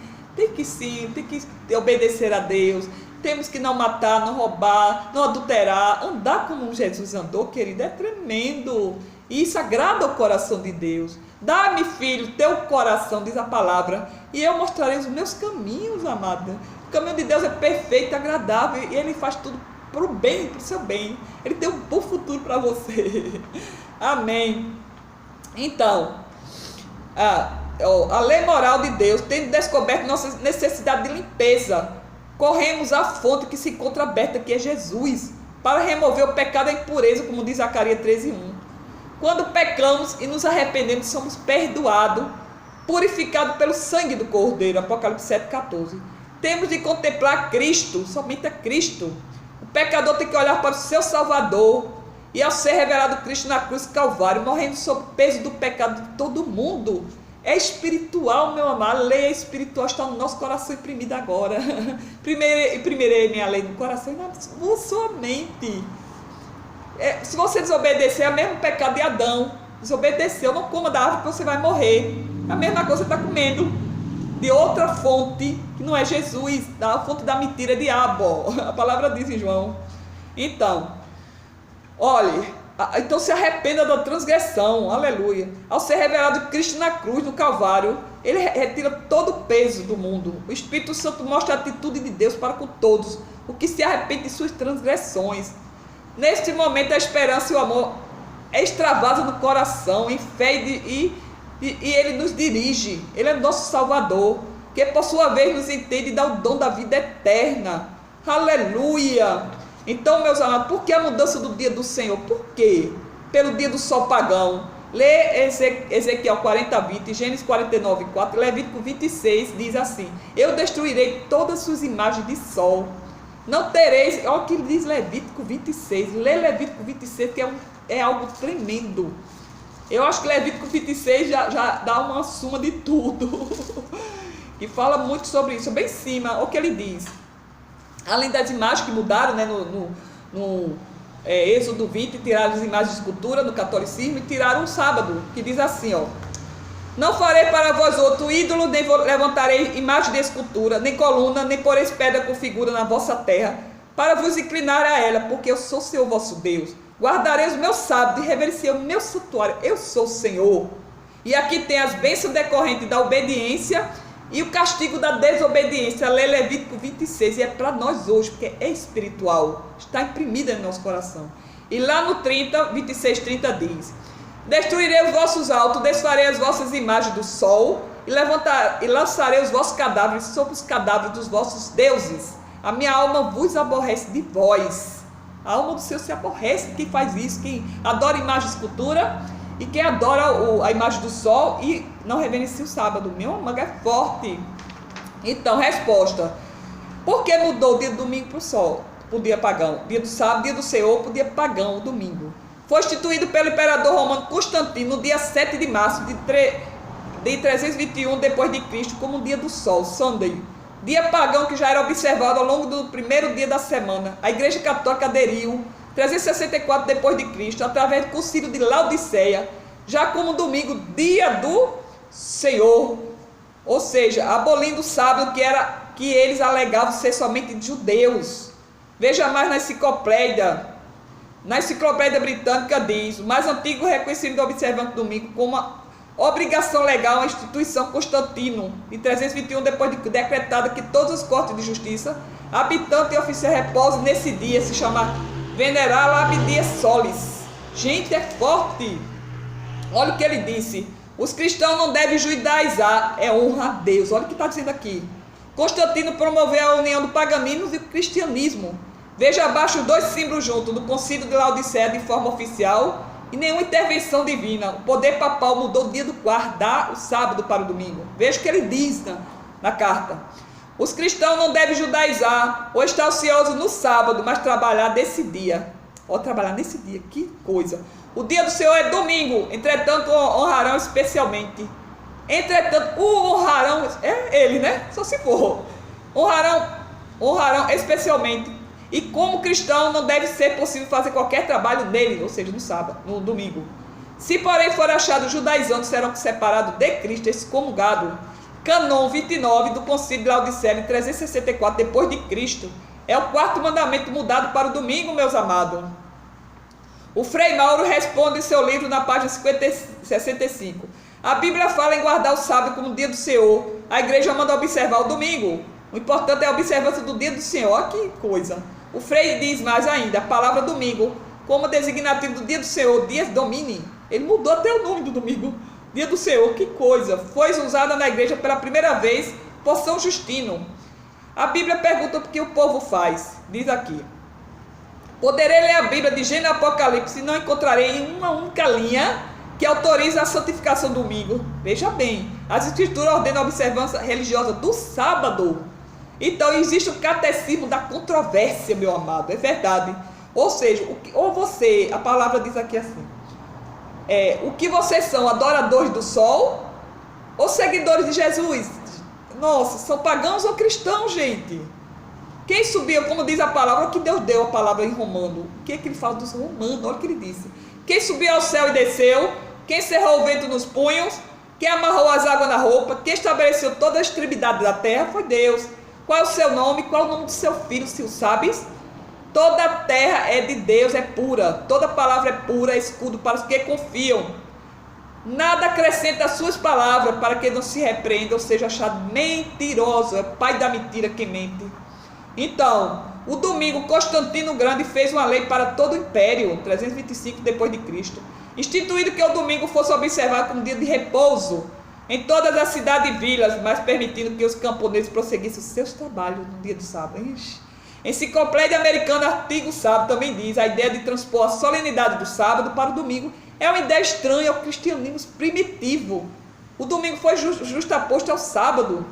obedecer a Deus, temos que não matar, não roubar, não adulterar, andar como Jesus andou, querido, é tremendo. E isso agrada o coração de Deus. Dá-me, filho, teu coração, diz a palavra, e eu mostrarei os meus caminhos, amada. O caminho de Deus é perfeito, agradável, e Ele faz tudo para o bem, para o seu bem. Ele tem um bom futuro para você. Amém. Então, a lei moral de Deus, tendo descoberto nossa necessidade de limpeza, corremos à fonte que se encontra aberta, que é Jesus, para remover o pecado e a impureza, como diz Zacarias 13:1. Quando pecamos e nos arrependemos, somos perdoados, purificados pelo sangue do Cordeiro, Apocalipse 7:14. Temos de contemplar Cristo, somente a Cristo. O pecador tem que olhar para o seu Salvador E ao ser revelado Cristo na cruz do Calvário, morrendo sob o peso do pecado de todo mundo, é espiritual, meu amado. A lei é espiritual, está no nosso coração imprimida agora. Primeiro minha lei no coração e na sua mente. Se você desobedecer, é o mesmo pecado de Adão. Desobedeceu, não coma da árvore que você vai morrer. É a mesma coisa que você está comendo de outra fonte, que não é Jesus, da fonte da mentira é diabo. A palavra diz em João. Então, olhe, então se arrependa da transgressão, aleluia. Ao ser revelado Cristo na cruz, no Calvário, ele retira todo o peso do mundo. O Espírito Santo mostra a atitude de Deus para com todos, o que se arrepende de suas transgressões. Neste momento a esperança e o amor extravasa no coração, em fé e ele nos dirige. Ele é nosso Salvador, que por sua vez nos entende e dá o dom da vida eterna. Aleluia! Então, meus amados, por que a mudança do dia do Senhor? Por quê? Pelo dia do sol pagão. Lê Ezequiel 40, 20, Gênesis 49, 4, Levítico 26 diz assim: eu destruirei todas as suas imagens de sol. Não tereis, olha o que diz Levítico 26. Lê Levítico 26, que é algo tremendo. Eu acho que Levítico 26 já dá uma suma de tudo. E fala muito sobre isso, bem em cima. Olha o que ele diz. Além das imagens que mudaram, né, no Êxodo 20, tiraram as imagens de escultura no catolicismo e tiraram um sábado, que diz assim, ó: não farei para vós outro ídolo, nem levantarei imagem de escultura, nem coluna, nem poreis pedra com figura na vossa terra, para vos inclinar a ela, porque eu sou o Senhor vosso Deus. Guardarei os meus sábados e reverenciei o meu santuário. Eu sou o Senhor. E aqui tem as bênçãos decorrentes da obediência e o castigo da desobediência. Lê Levítico 26, e é para nós hoje, porque é espiritual, está imprimida no nosso coração. E lá no 26, 30 diz: destruirei os vossos altos, desfarei as vossas imagens do sol, e lançarei os vossos cadáveres sobre os cadáveres dos vossos deuses. A minha alma vos aborrece de vós. A alma do Senhor se aborrece. Quem faz isso? Quem adora imagem de escultura e quem adora a imagem do sol e não reverencia o sábado. Meu amigo, é forte. Então, resposta: por que mudou o dia do domingo para o sol, para o dia pagão? Dia do sábado, dia do Senhor, para o dia pagão, o domingo. Foi instituído pelo imperador romano Constantino no dia 7 de março de 321 depois de Cristo como o dia do sol, Sunday. Dia pagão que já era observado ao longo do primeiro dia da semana. A Igreja Católica aderiu 364 depois de Cristo através do Concílio de Laodiceia, já como domingo, dia do Senhor, ou seja, abolindo o sábado que eles alegavam ser somente de judeus. Veja mais na enciclopédia. Na enciclopédia britânica diz: o mais antigo reconhecimento do observante do domingo como uma obrigação legal, a instituição Constantino, de 321 depois de decretada que todos os cortes de justiça, habitantes e oficiais repousam nesse dia, se chama Venerar Ab Dies Solis. Gente, é forte. Olha o que ele disse: os cristãos não devem judaizar, é honra a Deus. Olha o que está dizendo aqui. Constantino promoveu a união do paganismo e do cristianismo. Veja abaixo os dois símbolos juntos, do Concílio de Laodiceia de forma oficial e nenhuma intervenção divina. O poder papal mudou o dia do guardar o sábado para o domingo. Veja o que ele diz na carta. Os cristãos não devem judaizar ou estar ociosos no sábado, mas trabalhar nesse dia. Ó, trabalhar nesse dia, que coisa. O dia do Senhor é domingo, entretanto honrarão especialmente. Entretanto, o honrarão, é ele, né? Só se for. Honrarão especialmente. E como cristão não deve ser possível fazer qualquer trabalho nele, ou seja, no sábado, no domingo. Se porém for achado judaizando, serão separados de Cristo, excomungado. Cânon 29 do Concílio de Laodiceia, 364 depois de Cristo. É o quarto mandamento mudado para o domingo, meus amados. O Frei Mauro responde em seu livro na página 65. A Bíblia fala em guardar o sábado como dia do Senhor. A igreja manda observar o domingo. O importante é a observância do dia do Senhor. Olha que coisa. O Frei diz mais ainda, a palavra domingo, como designativo do dia do Senhor, dias domini. Ele mudou até o nome do domingo. Dia do Senhor, que coisa. Foi usada na igreja pela primeira vez por São Justino. A Bíblia pergunta o que o povo faz. Diz aqui: poderei ler a Bíblia de Gênesis a Apocalipse e não encontrarei em uma única linha que autoriza a santificação do domingo. Veja bem, as escrituras ordenam a observância religiosa do sábado. Então existe o catecismo da controvérsia, meu amado, é verdade. Ou seja, ou você, a palavra diz aqui assim, o que vocês são, adoradores do sol ou seguidores de Jesus? Nossa, são pagãos ou cristãos, gente? Quem subiu, como diz a palavra, o que Deus deu a palavra em Romano? O que é que ele fala dos romanos? Olha o que ele disse. Quem subiu ao céu e desceu, quem cerrou o vento nos punhos, quem amarrou as águas na roupa, quem estabeleceu toda a extremidade da terra foi Deus. Qual é o seu nome? Qual é o nome do seu filho, se o sabes? Toda a terra é de Deus, é pura. Toda palavra é pura, é escudo para os que confiam. Nada acrescenta as suas palavras para que não se repreenda ou seja achado mentiroso. É pai da mentira que mente. Então, o domingo, Constantino Grande fez uma lei para todo o império, 325 depois de Cristo, instituindo que o domingo fosse observado como dia de repouso em todas as cidades e vilas, mas permitindo que os camponeses prosseguissem seus trabalhos no dia do sábado. Enciclopédia Americana, artigo sábado, também diz: a ideia de transpor a solenidade do sábado para o domingo é uma ideia estranha ao cristianismo primitivo. O domingo foi justaposto ao sábado,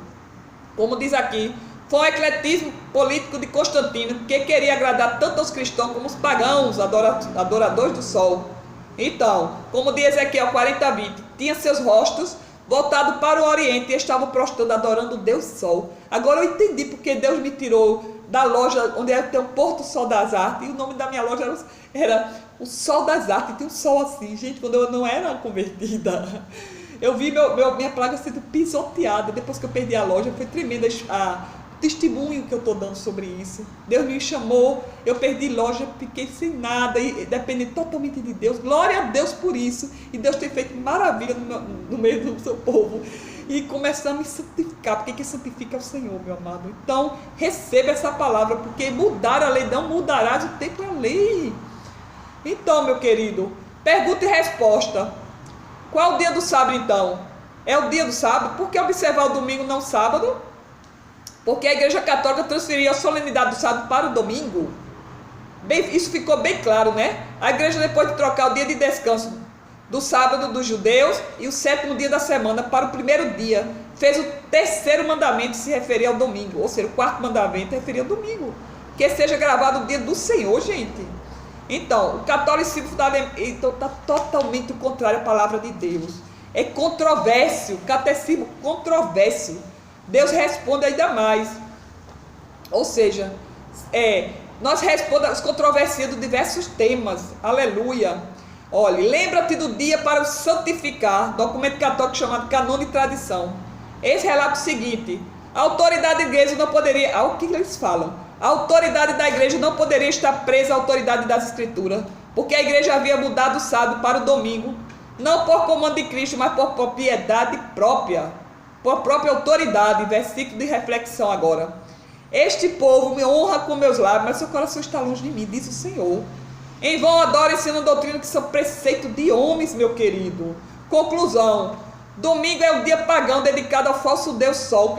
como diz aqui. Foi um ecletismo político de Constantino que queria agradar tanto aos cristãos como aos pagãos, adoradores do sol. Então, como diz Ezequiel 40:20, tinha seus rostos voltados para o Oriente e estavam prostrando, adorando o Deus Sol. Agora eu entendi porque Deus me tirou da loja onde tem o Porto Sol das Artes, e o nome da minha loja era o Sol das Artes. Tem um sol assim, gente, quando eu não era convertida. Eu vi minha placa sendo pisoteada. Depois que eu perdi a loja, foi tremenda testemunho que eu estou dando sobre isso. Deus me chamou, eu perdi loja, fiquei sem nada, e dependendo totalmente de Deus. Glória a Deus por isso. E Deus tem feito maravilha no meio do seu povo. E começar a me santificar, porque quem santifica é o Senhor, meu amado. Então, receba essa palavra, porque mudar a lei não mudarás o tempo e a lei. Então, meu querido, pergunta e resposta. Qual é o dia do sábado, então? É o dia do sábado? Por que observar o domingo, não o sábado? Porque a Igreja Católica transferiu a solenidade do sábado para o domingo. Isso ficou bem claro, né? A Igreja, depois de trocar o dia de descanso do sábado dos judeus e o sétimo dia da semana para o primeiro dia, fez o terceiro mandamento se referir ao domingo. Ou seja, o quarto mandamento referia ao domingo. Que seja gravado o dia do Senhor, gente. Então, o catolicismo está totalmente o contrário à palavra de Deus. É controvérsio, catecismo controvérsio. Deus responde ainda mais. Ou seja, nós respondemos controversias de diversos temas. Aleluia. Olha, lembra-te do dia para o santificar. Documento católico chamado Canônico e Tradição. Esse relata o seguinte: a autoridade da igreja não poderia... Olha o que eles falam. A autoridade da igreja não poderia estar presa à autoridade das escrituras, porque a igreja havia mudado o sábado para o domingo, não por comando de Cristo, mas por propriedade própria, por própria autoridade. Versículo de reflexão agora. Este povo me honra com meus lábios, mas seu coração está longe de mim, diz o Senhor. Em vão adora e ensinam doutrina que são preceitos de homens, meu querido. Conclusão: domingo é o dia pagão dedicado ao falso Deus Sol,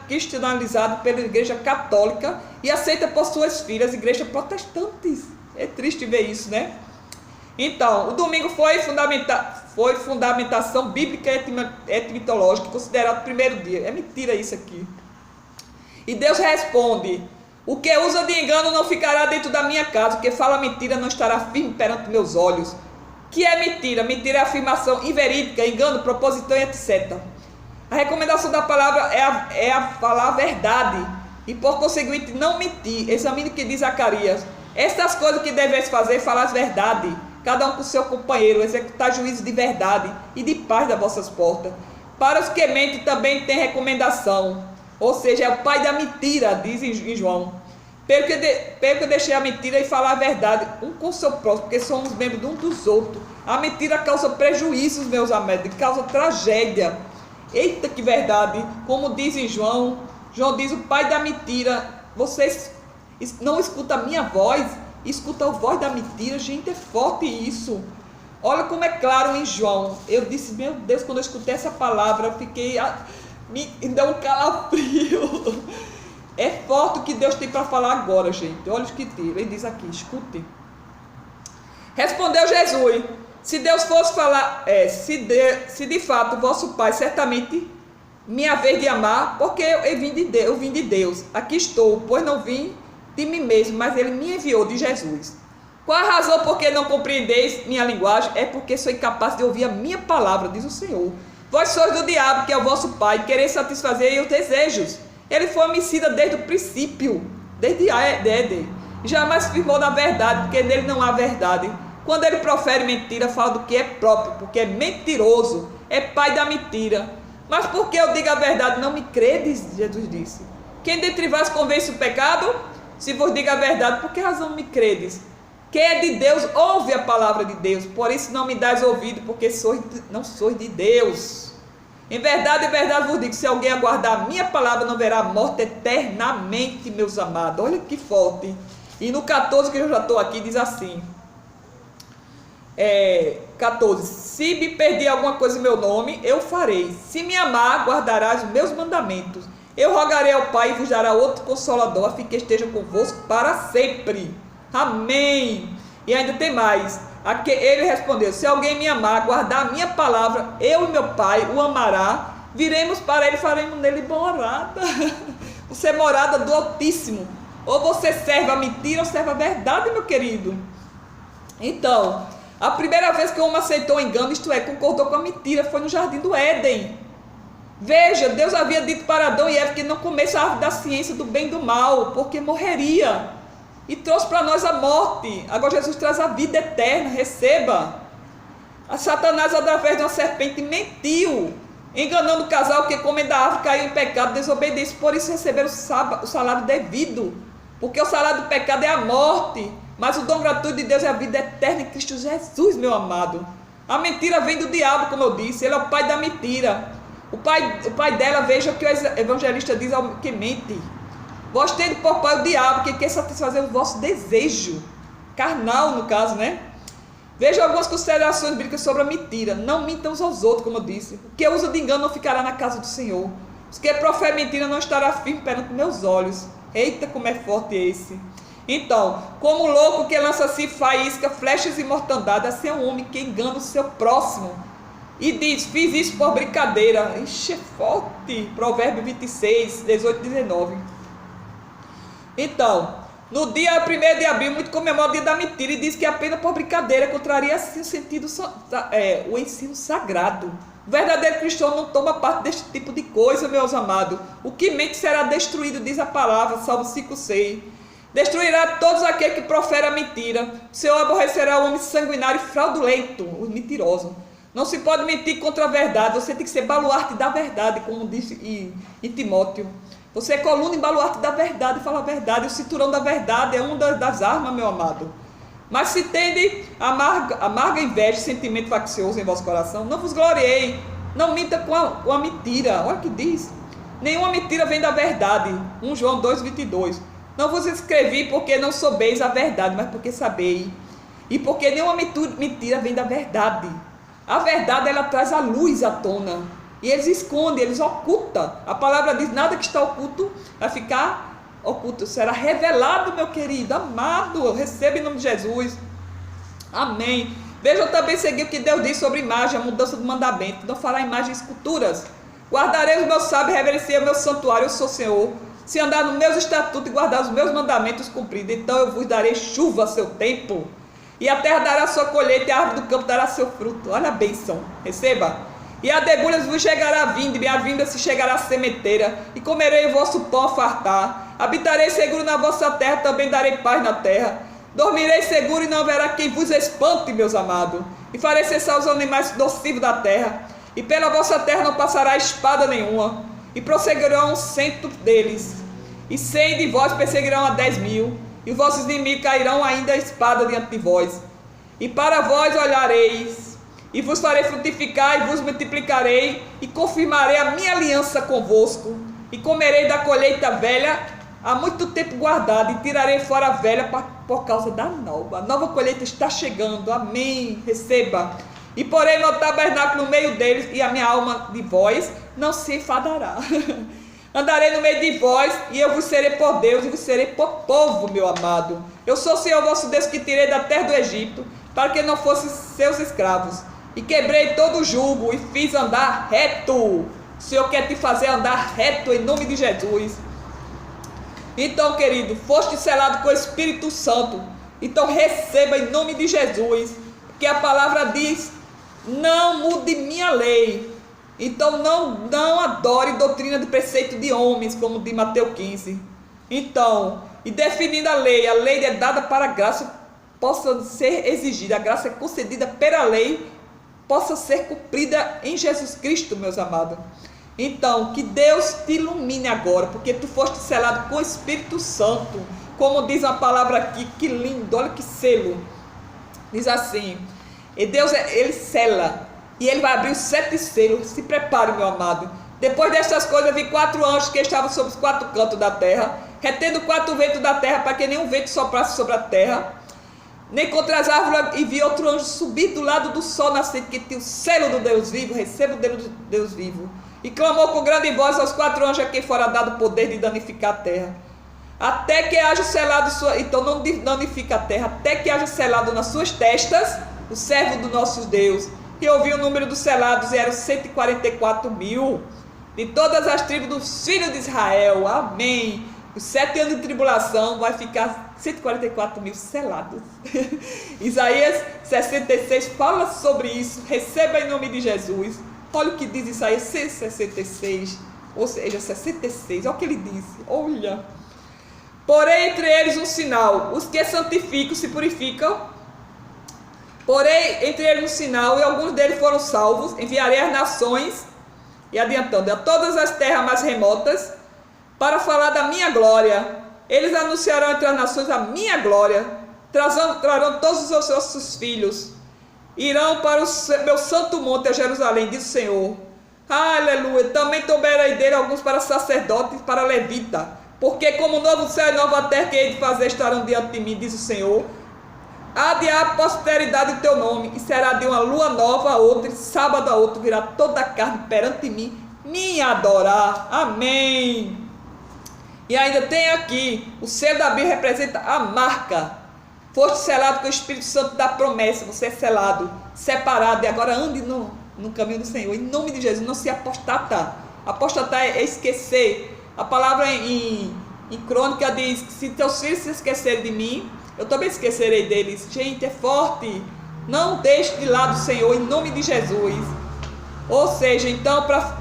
cristianizado pela Igreja Católica e aceita por suas filhas, igrejas protestantes. É triste ver isso, né? Então, o domingo foi fundamentação bíblica e etimológica, considerado o primeiro dia. É mentira isso aqui. E Deus responde: o que usa de engano não ficará dentro da minha casa, o que fala mentira não estará firme perante meus olhos. Que é mentira? Mentira é afirmação inverídica, engano, proposição e etc. A recomendação da palavra é a falar a verdade e, por conseguinte, não mentir. Examine o que diz Zacarias: estas coisas que deveis fazer, falar as verdade, cada um com seu companheiro, executar juízo de verdade e de paz das vossas portas. Para os que mentem também tem recomendação, ou seja, é o pai da mentira, diz em João. Pelo que deixei a mentira e falar a verdade, um com o seu próximo, porque somos membros de um dos outros. A mentira causa prejuízos, meus amigos, causa tragédia. Eita, que verdade! Como diz em João, João diz: o pai da mentira. Vocês não escutam a minha voz, escutam a voz da mentira. Gente, é forte isso. Olha como é claro em João. Eu disse: meu Deus, quando eu escutei essa palavra, eu fiquei... me deu um calafrio. É forte o que Deus tem para falar agora, gente. Olha o que tira. Ele diz aqui, escute. Respondeu Jesus: se Deus fosse falar, se de fato vosso Pai certamente me haver de amar, porque eu vim de Deus. Aqui estou, pois não vim de mim mesmo, mas Ele me enviou, de Jesus. Qual a razão por que não compreendeis minha linguagem? É porque sou incapaz de ouvir a minha palavra, diz o Senhor. Vós sois do diabo, que é o vosso pai, quereis satisfazer os desejos. Ele foi homicida desde o princípio, desde Éden. Jamais se firmou na verdade, porque nele não há verdade. Quando ele profere mentira, fala do que é próprio, porque é mentiroso, é pai da mentira. Mas porque eu digo a verdade, não me credes, Jesus disse. Quem dentre vós convence o pecado? Se vos digo a verdade, por que razão me credes? Quem é de Deus, ouve a palavra de Deus. Por isso não me dás ouvido, porque não sois de Deus. Em verdade vos digo, se alguém aguardar a minha palavra, não verá a morte eternamente, meus amados. Olha que forte. E no 14, que eu já estou aqui, diz assim. 14. Se me perder alguma coisa em meu nome, eu farei. Se me amar, guardarás os meus mandamentos. Eu rogarei ao Pai e vos dará outro consolador, a fim que esteja convosco para sempre. Amém. E ainda tem mais. Ele respondeu: se alguém me amar, guardar a minha palavra, eu e meu Pai o amará. Viremos para ele e faremos nele morada. Você é morada do Altíssimo. Ou você serve a mentira ou serve a verdade, meu querido. Então, a primeira vez que o homem aceitou o engano, isto é, concordou com a mentira, foi no jardim do Éden. Veja, Deus havia dito para Adão e Eva que não comesse a árvore da ciência do bem e do mal, porque morreria. E trouxe para nós a morte. Agora Jesus traz a vida eterna, receba. A Satanás, através de uma serpente, mentiu, enganando o casal que, comendo a árvore, caiu em pecado, desobedece. Por isso receberam o salário devido. Porque o salário do pecado é a morte. Mas o dom gratuito de Deus é a vida eterna em Cristo Jesus, meu amado. A mentira vem do diabo, como eu disse. Ele é o pai da mentira. O pai dela, veja o que o evangelista diz ao que mente. Vós tendo por pai o diabo, que quer satisfazer o vosso desejo. Carnal, no caso, né? Veja algumas considerações bíblicas sobre a mentira. Não mintam uns aos outros, como eu disse. O que usa de engano não ficará na casa do Senhor. Os que proferem mentira não estará firme perante meus olhos. Eita, como é forte esse. Então, como o louco que lança-se faísca, flechas e mortandade, assim é um homem que engana o seu próximo. E diz, fiz isso por brincadeira. Ixi, é forte. Provérbio 26, 18 e 19. Então, no dia 1º de abril, muito comemora o dia da mentira e diz que apenas por brincadeira contraria assim o ensino sagrado. O verdadeiro cristão não toma parte deste tipo de coisa, meus amados. O que mente será destruído, diz a palavra, Salmo 5,6. Destruirá todos aqueles que proferem a mentira. O Senhor aborrecerá o homem sanguinário e fraudulento, o mentiroso. Não se pode mentir contra a verdade, você tem que ser baluarte da verdade, como disse em Timóteo. Você é coluna e baluarte da verdade, fala a verdade. O cinturão da verdade é uma das armas, meu amado. Mas se tende amarga inveja e sentimento faccioso em vosso coração, não vos gloriei, não minta com a mentira. Olha o que diz. Nenhuma mentira vem da verdade. 1 João 2,22. Não vos escrevi porque não soubeis a verdade, mas porque sabeis. E porque nenhuma mentira vem da verdade. A verdade, ela traz a luz à tona. E eles escondem, eles ocultam. A palavra diz, nada que está oculto vai ficar oculto. Será revelado, meu querido, amado. Receba em nome de Jesus. Amém. Veja, eu também segui o que Deus diz sobre imagem, a mudança do mandamento. Não fará imagens e esculturas. Guardarei os meus sábios e reverenciei o meu santuário, eu sou o Senhor. Se andar nos meus estatutos e guardar os meus mandamentos cumpridos, então eu vos darei chuva a seu tempo. E a terra dará sua colheita e a árvore do campo dará seu fruto. Olha a bênção. Receba. E a debulha vos chegará a vinda, e a vinda se chegará a sementeira, e comerei o vosso pão a fartar. Habitarei seguro na vossa terra, também darei paz na terra. Dormirei seguro e não haverá quem vos espante, meus amados. E farei cessar os animais nocivos da terra. E pela vossa terra não passará espada nenhuma. E prosseguirão 100 deles. E 100 de vós perseguirão a 10.000. E os vossos inimigos cairão ainda a espada diante de vós. E para vós olhareis. E vos farei frutificar e vos multiplicarei, e confirmarei a minha aliança convosco, e comerei da colheita velha, há muito tempo guardada, e tirarei fora a velha por causa da nova. A nova colheita está chegando, amém, receba. E porei meu tabernáculo no meio deles, e a minha alma de vós não se enfadará. Andarei no meio de vós, e eu vos serei por Deus, e vos serei por povo, meu amado. Eu sou o Senhor vosso Deus, que tirei da terra do Egito, para que não fossem seus escravos. E quebrei todo o jugo e fiz andar reto. O Senhor quer te fazer andar reto em nome de Jesus. Então, querido, foste selado com o Espírito Santo. Então receba em nome de Jesus, que a palavra diz: não mude minha lei. Então não adore doutrina de preceito de homens, como de Mateus 15. Então, e definindo a lei é dada para a graça possa ser exigida, a graça é concedida pela lei, possa ser cumprida em Jesus Cristo, meus amados. Então, que Deus te ilumine agora, porque tu foste selado com o Espírito Santo, como diz a palavra aqui, que lindo, olha que selo. Diz assim, e Deus, ele sela, e ele vai abrir os 7 selos. Se prepare, meu amado. Depois destas coisas, vi 4 anjos que estavam sobre os 4 cantos da terra, retendo 4 ventos da terra, para que nenhum vento soprasse sobre a terra, nem contra as árvores. E vi outro anjo subir do lado do sol nascente, que tinha o selo do Deus vivo. Receba o Deus vivo. E clamou com grande voz aos 4 anjos a quem fora dado o poder de danificar a terra, até que haja selado então não danifica a terra, até que haja selado nas suas testas o servo do nosso Deus. E ouvi o número dos selados, e eram 144.000 de todas as tribos dos filhos de Israel. Amém. Os 7 anos de tribulação vai ficar 144.000 selados. Isaías 66 fala sobre isso. Receba em nome de Jesus. Olha o que diz Isaías 66, ou seja, 66, olha o que ele disse, olha. Porém entre eles um sinal, os que santificam se purificam. Porém entre eles um sinal, e alguns deles foram salvos. Enviarei as nações, e adiantando, a todas as terras mais remotas, para falar da minha glória. Eles anunciarão entre as nações a minha glória, trarão todos os seus filhos, irão para o meu santo monte a Jerusalém, diz o Senhor. Aleluia. Também tomarei dele alguns para sacerdotes, para levita, porque como novo céu e nova terra que hei de fazer estarão diante de mim, diz o Senhor. Há de a posteridade do teu nome, e será de uma lua nova a outra, e sábado a outro virá toda a carne perante mim, me adorar. Amém. E ainda tem aqui, o selo da Bíblia representa a marca. Foste selado com o Espírito Santo da promessa. Você é selado, separado, e agora ande no caminho do Senhor, em nome de Jesus. Não se apostata. Apostatar é esquecer. A palavra em Crônica diz que se teus filhos se esquecerem de mim, eu também esquecerei deles. Gente, é forte. Não deixe de lado o Senhor, em nome de Jesus. Ou seja, então, para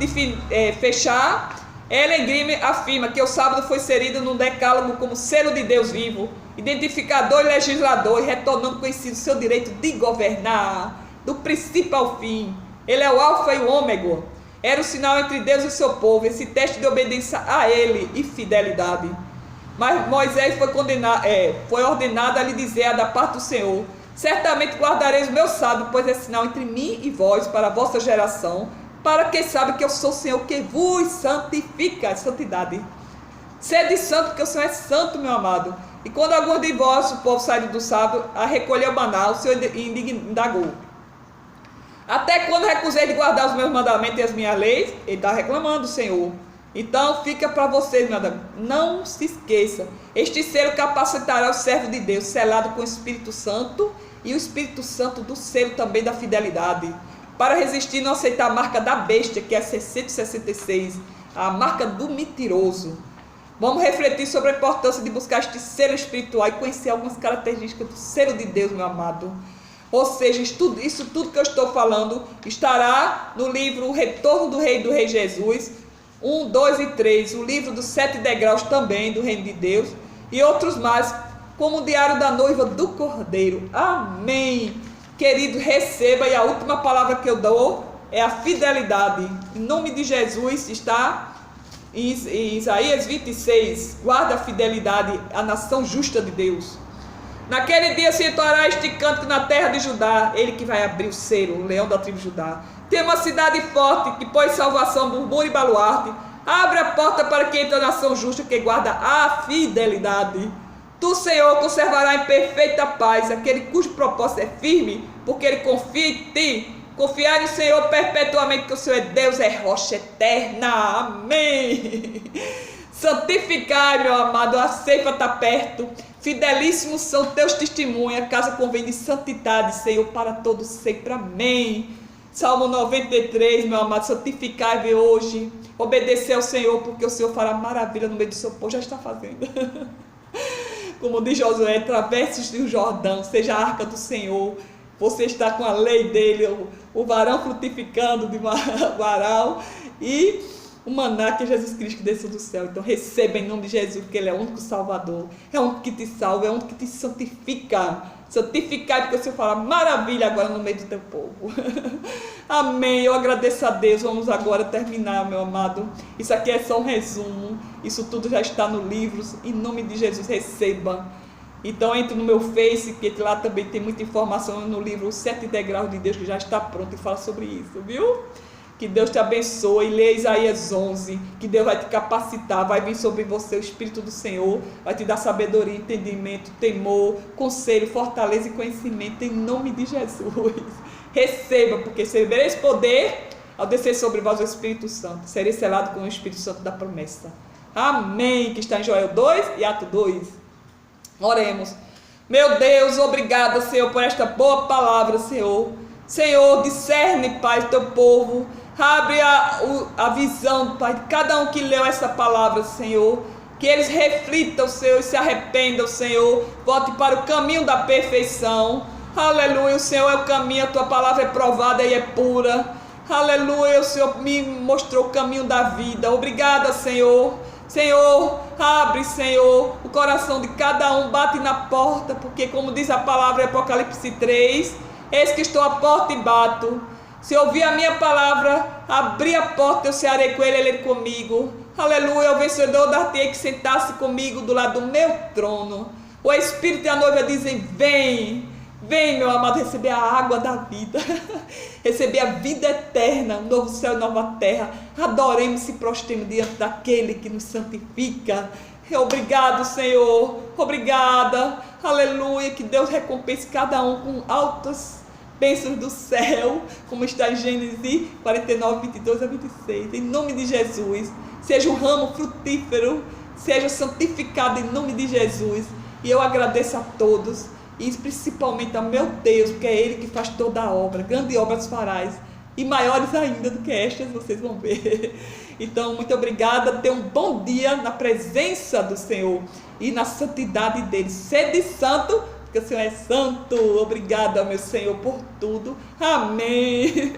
fechar, Ellen Grime afirma que o sábado foi inserido no decálogo como selo de Deus vivo, identificador e legislador, e retornando conhecido seu direito de governar, do princípio ao fim. Ele é o alfa e o ômega. Era o sinal entre Deus e o seu povo, esse teste de obediência a ele e fidelidade. Mas Moisés foi ordenado a lhe dizer da parte do Senhor: certamente guardareis o meu sábado, pois é sinal entre mim e vós para a vossa geração, para quem sabe que eu sou o Senhor que vos santifica. Santidade. Sede santo, porque o Senhor é santo, meu amado. E quando alguns de vós, o povo, saíram do sábado a recolher o maná, o Senhor indagou: até quando recusei de guardar os meus mandamentos e as minhas leis? Ele está reclamando, Senhor. Então fica para vocês, meu Deus, não se esqueça, este selo capacitará o servo de Deus, selado com o Espírito Santo, e o Espírito Santo do selo também da fidelidade, para resistir e não aceitar a marca da besta, que é 666, a marca do mentiroso. Vamos refletir sobre a importância de buscar este selo espiritual e conhecer algumas características do selo de Deus, meu amado. Ou seja, isso tudo que eu estou falando estará no livro O Retorno do Rei Jesus, 1, 2 e 3, o livro dos 7 degraus também do Reino de Deus, e outros mais, como o Diário da Noiva do Cordeiro. Amém. Querido, receba, e a última palavra que eu dou é a fidelidade. Em nome de Jesus, está em Isaías 26, guarda a fidelidade, a nação justa de Deus. Naquele dia se entoará este cântico na terra de Judá, ele que vai abrir o selo, o leão da tribo de Judá. Tem uma cidade forte que põe salvação, murmúrio e baluarte. Abre a porta para que entre a nação justa que guarda a fidelidade. Tu, Senhor, conservará em perfeita paz aquele cujo propósito é firme, porque ele confia em ti. Confiar no Senhor perpetuamente, que o Senhor é Deus, é rocha eterna. Amém. Santificai, meu amado, a ceifa está perto. Fidelíssimos são teus testemunhos, a casa convém de santidade, Senhor, para todos sempre. Amém. Salmo 93, meu amado, santificai-vos hoje. Obedecer ao Senhor, porque o Senhor fará maravilha no meio do seu povo. Já está fazendo. Como diz Josué, atravesse o Jordão, seja a arca do Senhor. Você está com a lei dele, o varão frutificando de varal e o maná que é Jesus Cristo que desceu do céu. Então receba em nome de Jesus, porque Ele é o único Salvador, é o único que te salva, é o único que te santifica. Santificar, porque o Senhor fala maravilha agora no meio do teu povo. Amém. Eu agradeço a Deus. Vamos agora terminar, meu amado. Isso aqui é só um resumo. Isso tudo já está no livro. Em nome de Jesus, receba. Então entre no meu Face, que lá também tem muita informação no livro Os 7 Degraus de Deus, que já está pronto e fala sobre isso, viu? Que Deus te abençoe. Lê Isaías 11, que Deus vai te capacitar, vai vir sobre você o Espírito do Senhor, vai te dar sabedoria, entendimento, temor, conselho, fortaleza e conhecimento em nome de Jesus. Receba, porque recebereis poder ao descer sobre vós o Espírito Santo. Serei selado com o Espírito Santo da promessa. Amém, que está em Joel 2 e Atos 2. Oremos. Meu Deus, obrigada, Senhor, por esta boa palavra, Senhor. Senhor, discerne, Pai, teu povo. Abre a visão, Pai, de cada um que leu essa palavra, Senhor. Que eles reflitam, Senhor, e se arrependam, Senhor. Volte para o caminho da perfeição. Aleluia, o Senhor é o caminho, a tua palavra é provada e é pura. Aleluia, o Senhor me mostrou o caminho da vida. Obrigada, Senhor. Senhor, abre, Senhor, o coração de cada um, bate na porta, porque como diz a palavra em Apocalipse 3, eis que estou à porta e bato. Se ouvir a minha palavra, abrir a porta, eu cearei com ele comigo. Aleluia, o vencedor dar-te-ei que sentasse comigo do lado do meu trono. O Espírito e a noiva dizem, vem. Vem, meu amado, receber a água da vida, receber a vida eterna, um novo céu e nova terra. Adoremos e prostremos diante daquele que nos santifica. Obrigado, Senhor, obrigada, aleluia, que Deus recompense cada um com altas bênçãos do céu, como está em Gênesis 49, 22 a 26, em nome de Jesus. Seja um ramo frutífero, seja santificado em nome de Jesus. E eu agradeço a todos, e principalmente a meu Deus, porque é Ele que faz toda a obra. Grandes obras farás, e maiores ainda do que estas, vocês vão ver. Então, muito obrigada, tenha um bom dia na presença do Senhor e na santidade dEle. Sede santo, porque o Senhor é santo. Obrigada, meu Senhor, por tudo. Amém.